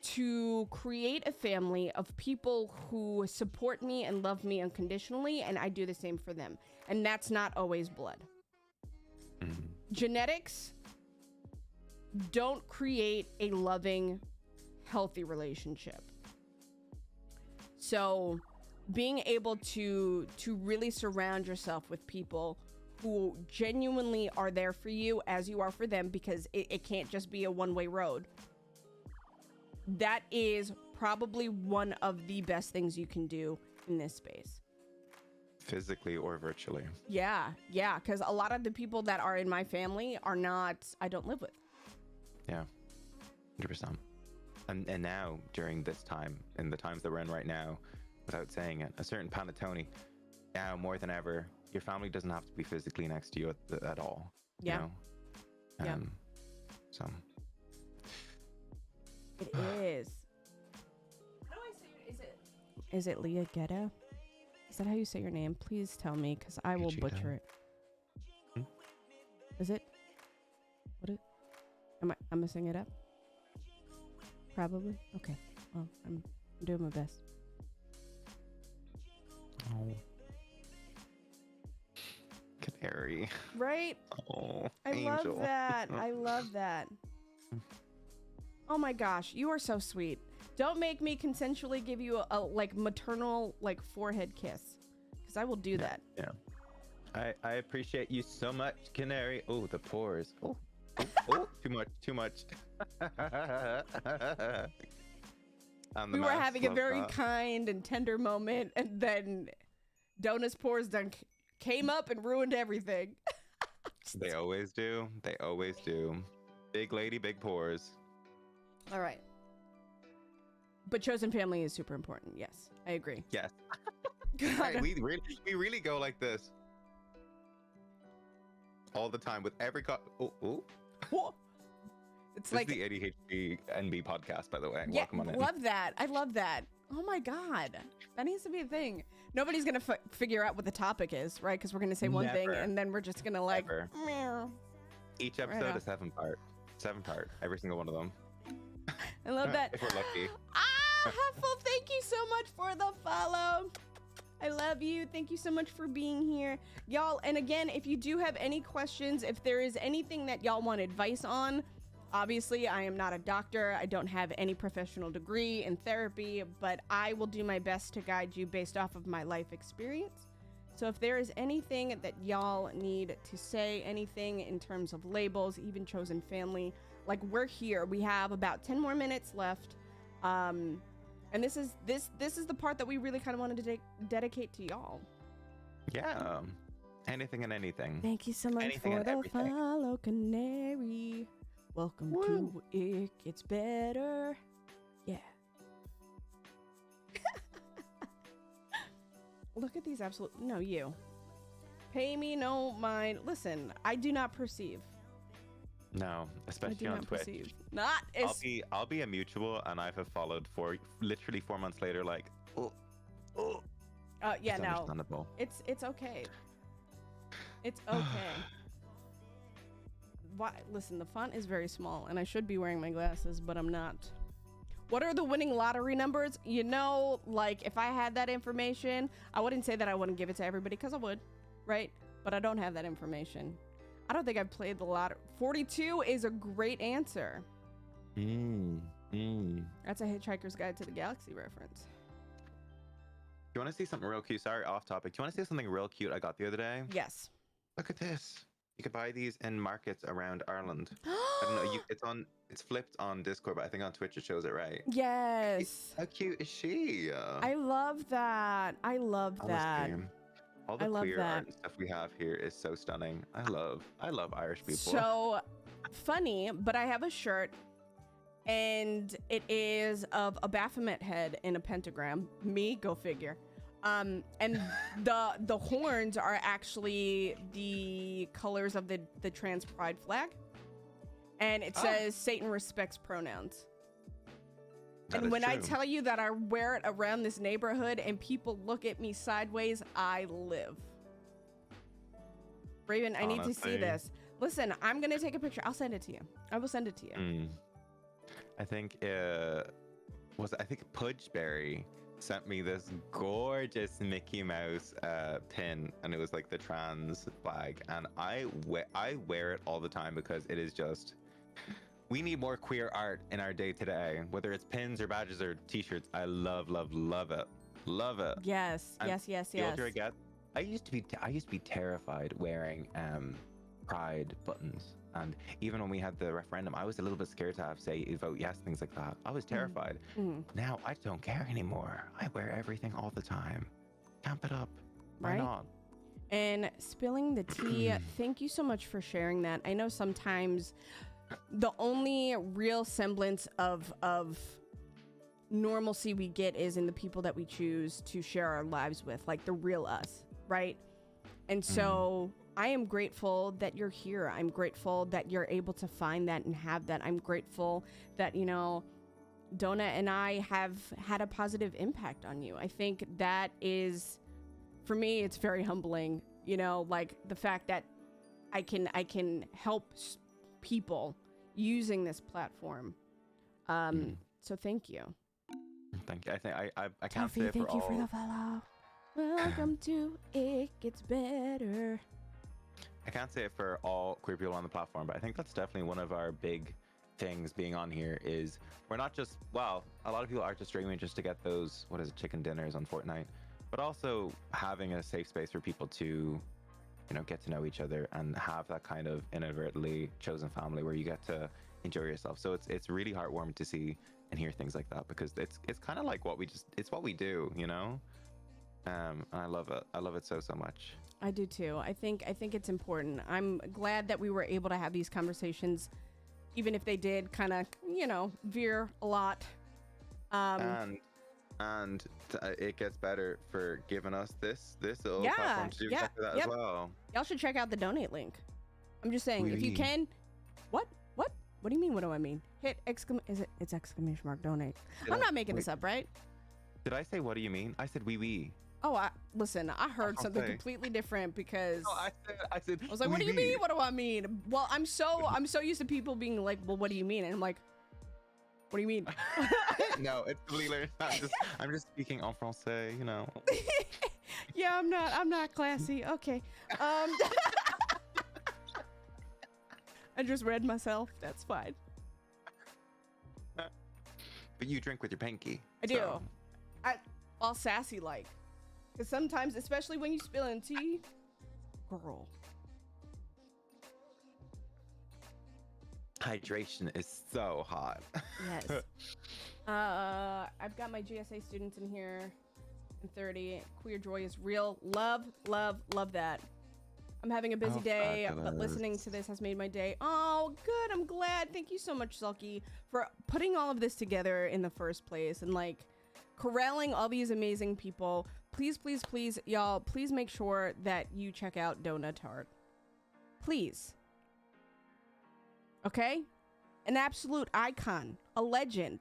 to create a family of people who support me and love me unconditionally, and I do the same for them. And that's not always blood. Mm-hmm. Genetics don't create a loving, healthy relationship. So being able to really surround yourself with people who genuinely are there for you as you are for them, because it can't just be a one-way road. That is probably one of the best things you can do in this space. Physically or virtually. Yeah, because a lot of the people that are in my family are not, I don't live with. Yeah, 100%. And now, during this time, in the times that we're in right now, without saying it, a certain panettone, now more than ever, your family doesn't have to be physically next to you at all. Yeah. You know? Yeah. So... It is. How do I say it? Is it Leah Ghetto? Is that how you say your name? Please tell me, because I will butcher it. Hmm? Is it? What is? I'm messing it up? Probably. Okay. Well, I'm doing my best. Oh. Canary. Right? Oh, I angel. love that. I love that. Oh my gosh, you are so sweet. Don't make me consensually give you a like maternal like forehead kiss, because I will do that. Yeah. I appreciate you so much, Canary. Oh, the pores. Oh, too much. We were having a very kind and tender moment, and then Dona's pores done came up and ruined everything. They always do. They always do. Big lady, big pores. All right. But chosen family is super important. Yes, I agree. Yes. God. Right, we really go like this all the time with every It's This like is the ADHD NB podcast, by the way. yeah, Welcome on in. love that. I love that. Oh my God, that needs to be a thing. Nobody's gonna figure out what the topic is, right? Because we're gonna say one thing Never. and then we're just gonna like. Never. Meow. Each episode is 7-part. 7-part. Every single one of them. I love that. If we're lucky. Huffle, thank you so much for the follow. I love you. Thank you so much for being here. Y'all, and again, if you do have any questions, if there is anything that y'all want advice on, obviously I am not a doctor. I don't have any professional degree in therapy, but I will do my best to guide you based off of my life experience. So if there is anything that y'all need to say, anything in terms of labels, even chosen family, like we're here. We have about 10 more minutes left. And this is the part that we really kind of wanted to dedicate to y'all. Yeah. Anything and anything. Thank you so much Anything for and the everything. follow, Canary. Welcome Woo. to It Gets Better. Yeah. Look at these absolute... No, you. Pay me no mind. Listen, I do not perceive. No, I especially do on not Twitch. perceive. Not as... I'll be a mutual, and I have followed for literally 4 months later. Like, yeah, it's no. understandable. It's okay. It's okay. Why? Listen, the font is very small, and I should be wearing my glasses, but I'm not. What are the winning lottery numbers? You know, like, if I had that information, I wouldn't say that I wouldn't give it to everybody, because I would, right? But I don't have that information. I don't think I've played the lottery. 42 is a great answer. That's a Hitchhiker's Guide to the Galaxy reference. You want to see something real cute? Sorry, off topic. Do you want to see something real cute I got the other day? Yes. Look at this. You could buy these in markets around Ireland. I don't know. It's flipped on Discord, but I think on Twitch it shows it right. Yes. How cute is she? I love that. I love that. Honestly, all the I love queer that. art and stuff we have here is so stunning. I love Irish people. So funny, but I have a shirt and it is of a Baphomet head in a pentagram. Me, go figure. And the horns are actually the colors of the trans pride flag. And it says Satan respects pronouns. That and is when I true. tell you that I wear it around this neighborhood and people look at me sideways, I live. Raven, I need to see Honestly. this. Listen, I'm going to take a picture. I'll send it to you. I will send it to you. I think I think Pudgeberry sent me this gorgeous Mickey Mouse pin, and it was like the trans flag, and I wear it all the time because it is just, we need more queer art in our day today, whether it's pins or badges or t-shirts. I love it. Yes, And yes. the older I get, I used to be terrified wearing pride buttons, and even when we had the referendum, I was a little bit scared to have say vote yes, things like that. I was terrified. Now I don't care anymore. I wear everything all the time. Camp it up. Why Right? not? And spilling the tea, thank you so much for sharing that. I know sometimes the only real semblance of normalcy we get is in the people that we choose to share our lives with, like the real us, right? And so I am grateful that you're here. I'm grateful that you're able to find that and have that. I'm grateful that, you know, Dona and I have had a positive impact on you. I think that is, for me, it's very humbling, you know, like the fact that I can help people using this platform. So thank you. Thank you. I think I can't say Tuffy, it for thank you all. for the follow. Welcome to It Gets Better. I can't say it for all queer people on the platform, but I think that's definitely one of our big things being on here is we're not just, well, a lot of people are just streaming just to get those, what is it, chicken dinners on Fortnite, but also having a safe space for people to, you know, get to know each other and have that kind of inadvertently chosen family where you get to enjoy yourself. So it's really heartwarming to see and hear things like that, because it's kind of like it's what we do, you know? And I love it. I love it so much. I do too. I think it's important. I'm glad that we were able to have these conversations, even if they did kind of, veer a lot. And it gets better for giving us this little platform to do exactly that as well. Y'all should check out the donate link. I'm just saying, if you Oui. can. What do you mean? What do I mean? Hit it's exclamation mark donate. I'm not making this up, right? Did I say what do you mean? I said wee. Oh, listen, I heard something Okay. completely different because No, I said. I was like, what do you mean? What do I mean? Well, I'm so used to people being like, well, what do you mean? And I'm like, what do you mean? No, it's completely. I'm just speaking en français, Yeah, I'm not classy. Okay. I just read myself. That's fine. But you drink with your pinky. I do. All sassy like. Because sometimes, especially when you spill in tea, girl. Hydration is so hot. Yes. I've got my GSA students in here. I'm 30. Queer joy is real. Love that. I'm having a busy day, but fabulous. listening to this has made my day. Oh, good. I'm glad. Thank you so much, Sulky, for putting all of this together in the first place and like corralling all these amazing people. Please, y'all, please make sure that you check out Dona Tarte. Please. Okay? An absolute icon, a legend.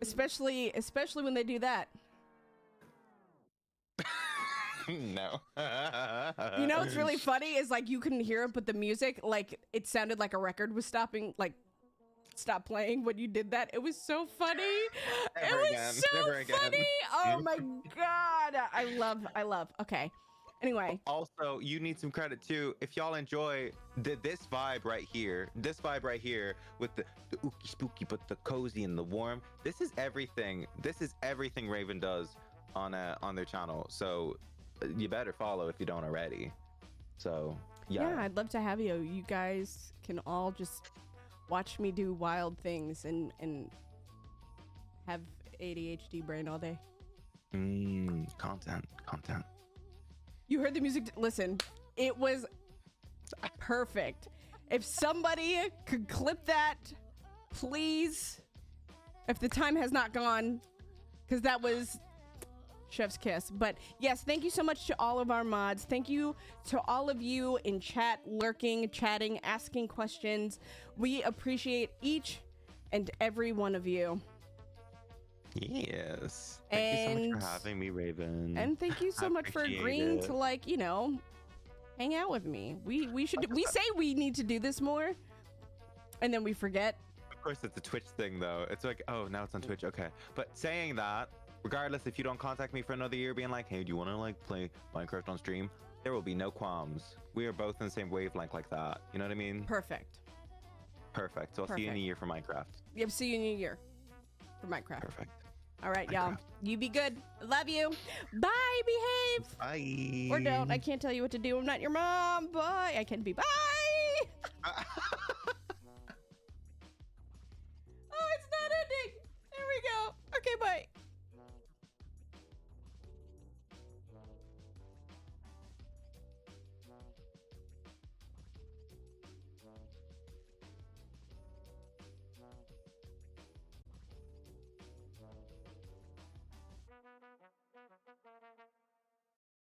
Especially when they do that. No. What's really funny is like you couldn't hear it, but the music, like it sounded like a record was stop playing when you did that. It was so funny. Never it again. was so Never again. funny. Oh my god. I love. Okay. Anyway. Also, you need some credit too. If y'all enjoy this vibe right here with the ooky spooky but the cozy and the warm, this is everything Raven does on their channel. So you better follow if you don't already. So yeah, I'd love to have you. You guys can all just watch me do wild things and have ADHD brain all day. Content. You heard the music. Listen, it was perfect. If somebody could clip that, please. If the time has not gone, because that was chef's kiss. But yes, thank you so much to all of our mods. Thank you to all of you in chat, lurking, chatting, asking questions. We appreciate each and every one of you. Yes. Thank you so much for having me, Raven. And thank you so much for agreeing to hang out with me. We say we need to do this more, and then we forget. Of course, it's a Twitch thing, though. It's like, oh, now it's on Twitch. Okay. But saying that, regardless, if you don't contact me for another year being like, hey, do you want to play Minecraft on stream? There will be no qualms. We are both in the same wavelength like that. You know what I mean? Perfect. So I'll see you in a year for Minecraft. Yep, see you in a year for Minecraft. Perfect. All right, y'all. You be good. Love you. Bye. Behave. Bye. Or don't. I can't tell you what to do. I'm not your mom. Bye. I can be. Bye. Oh, it's not ending. There we go. Okay, bye.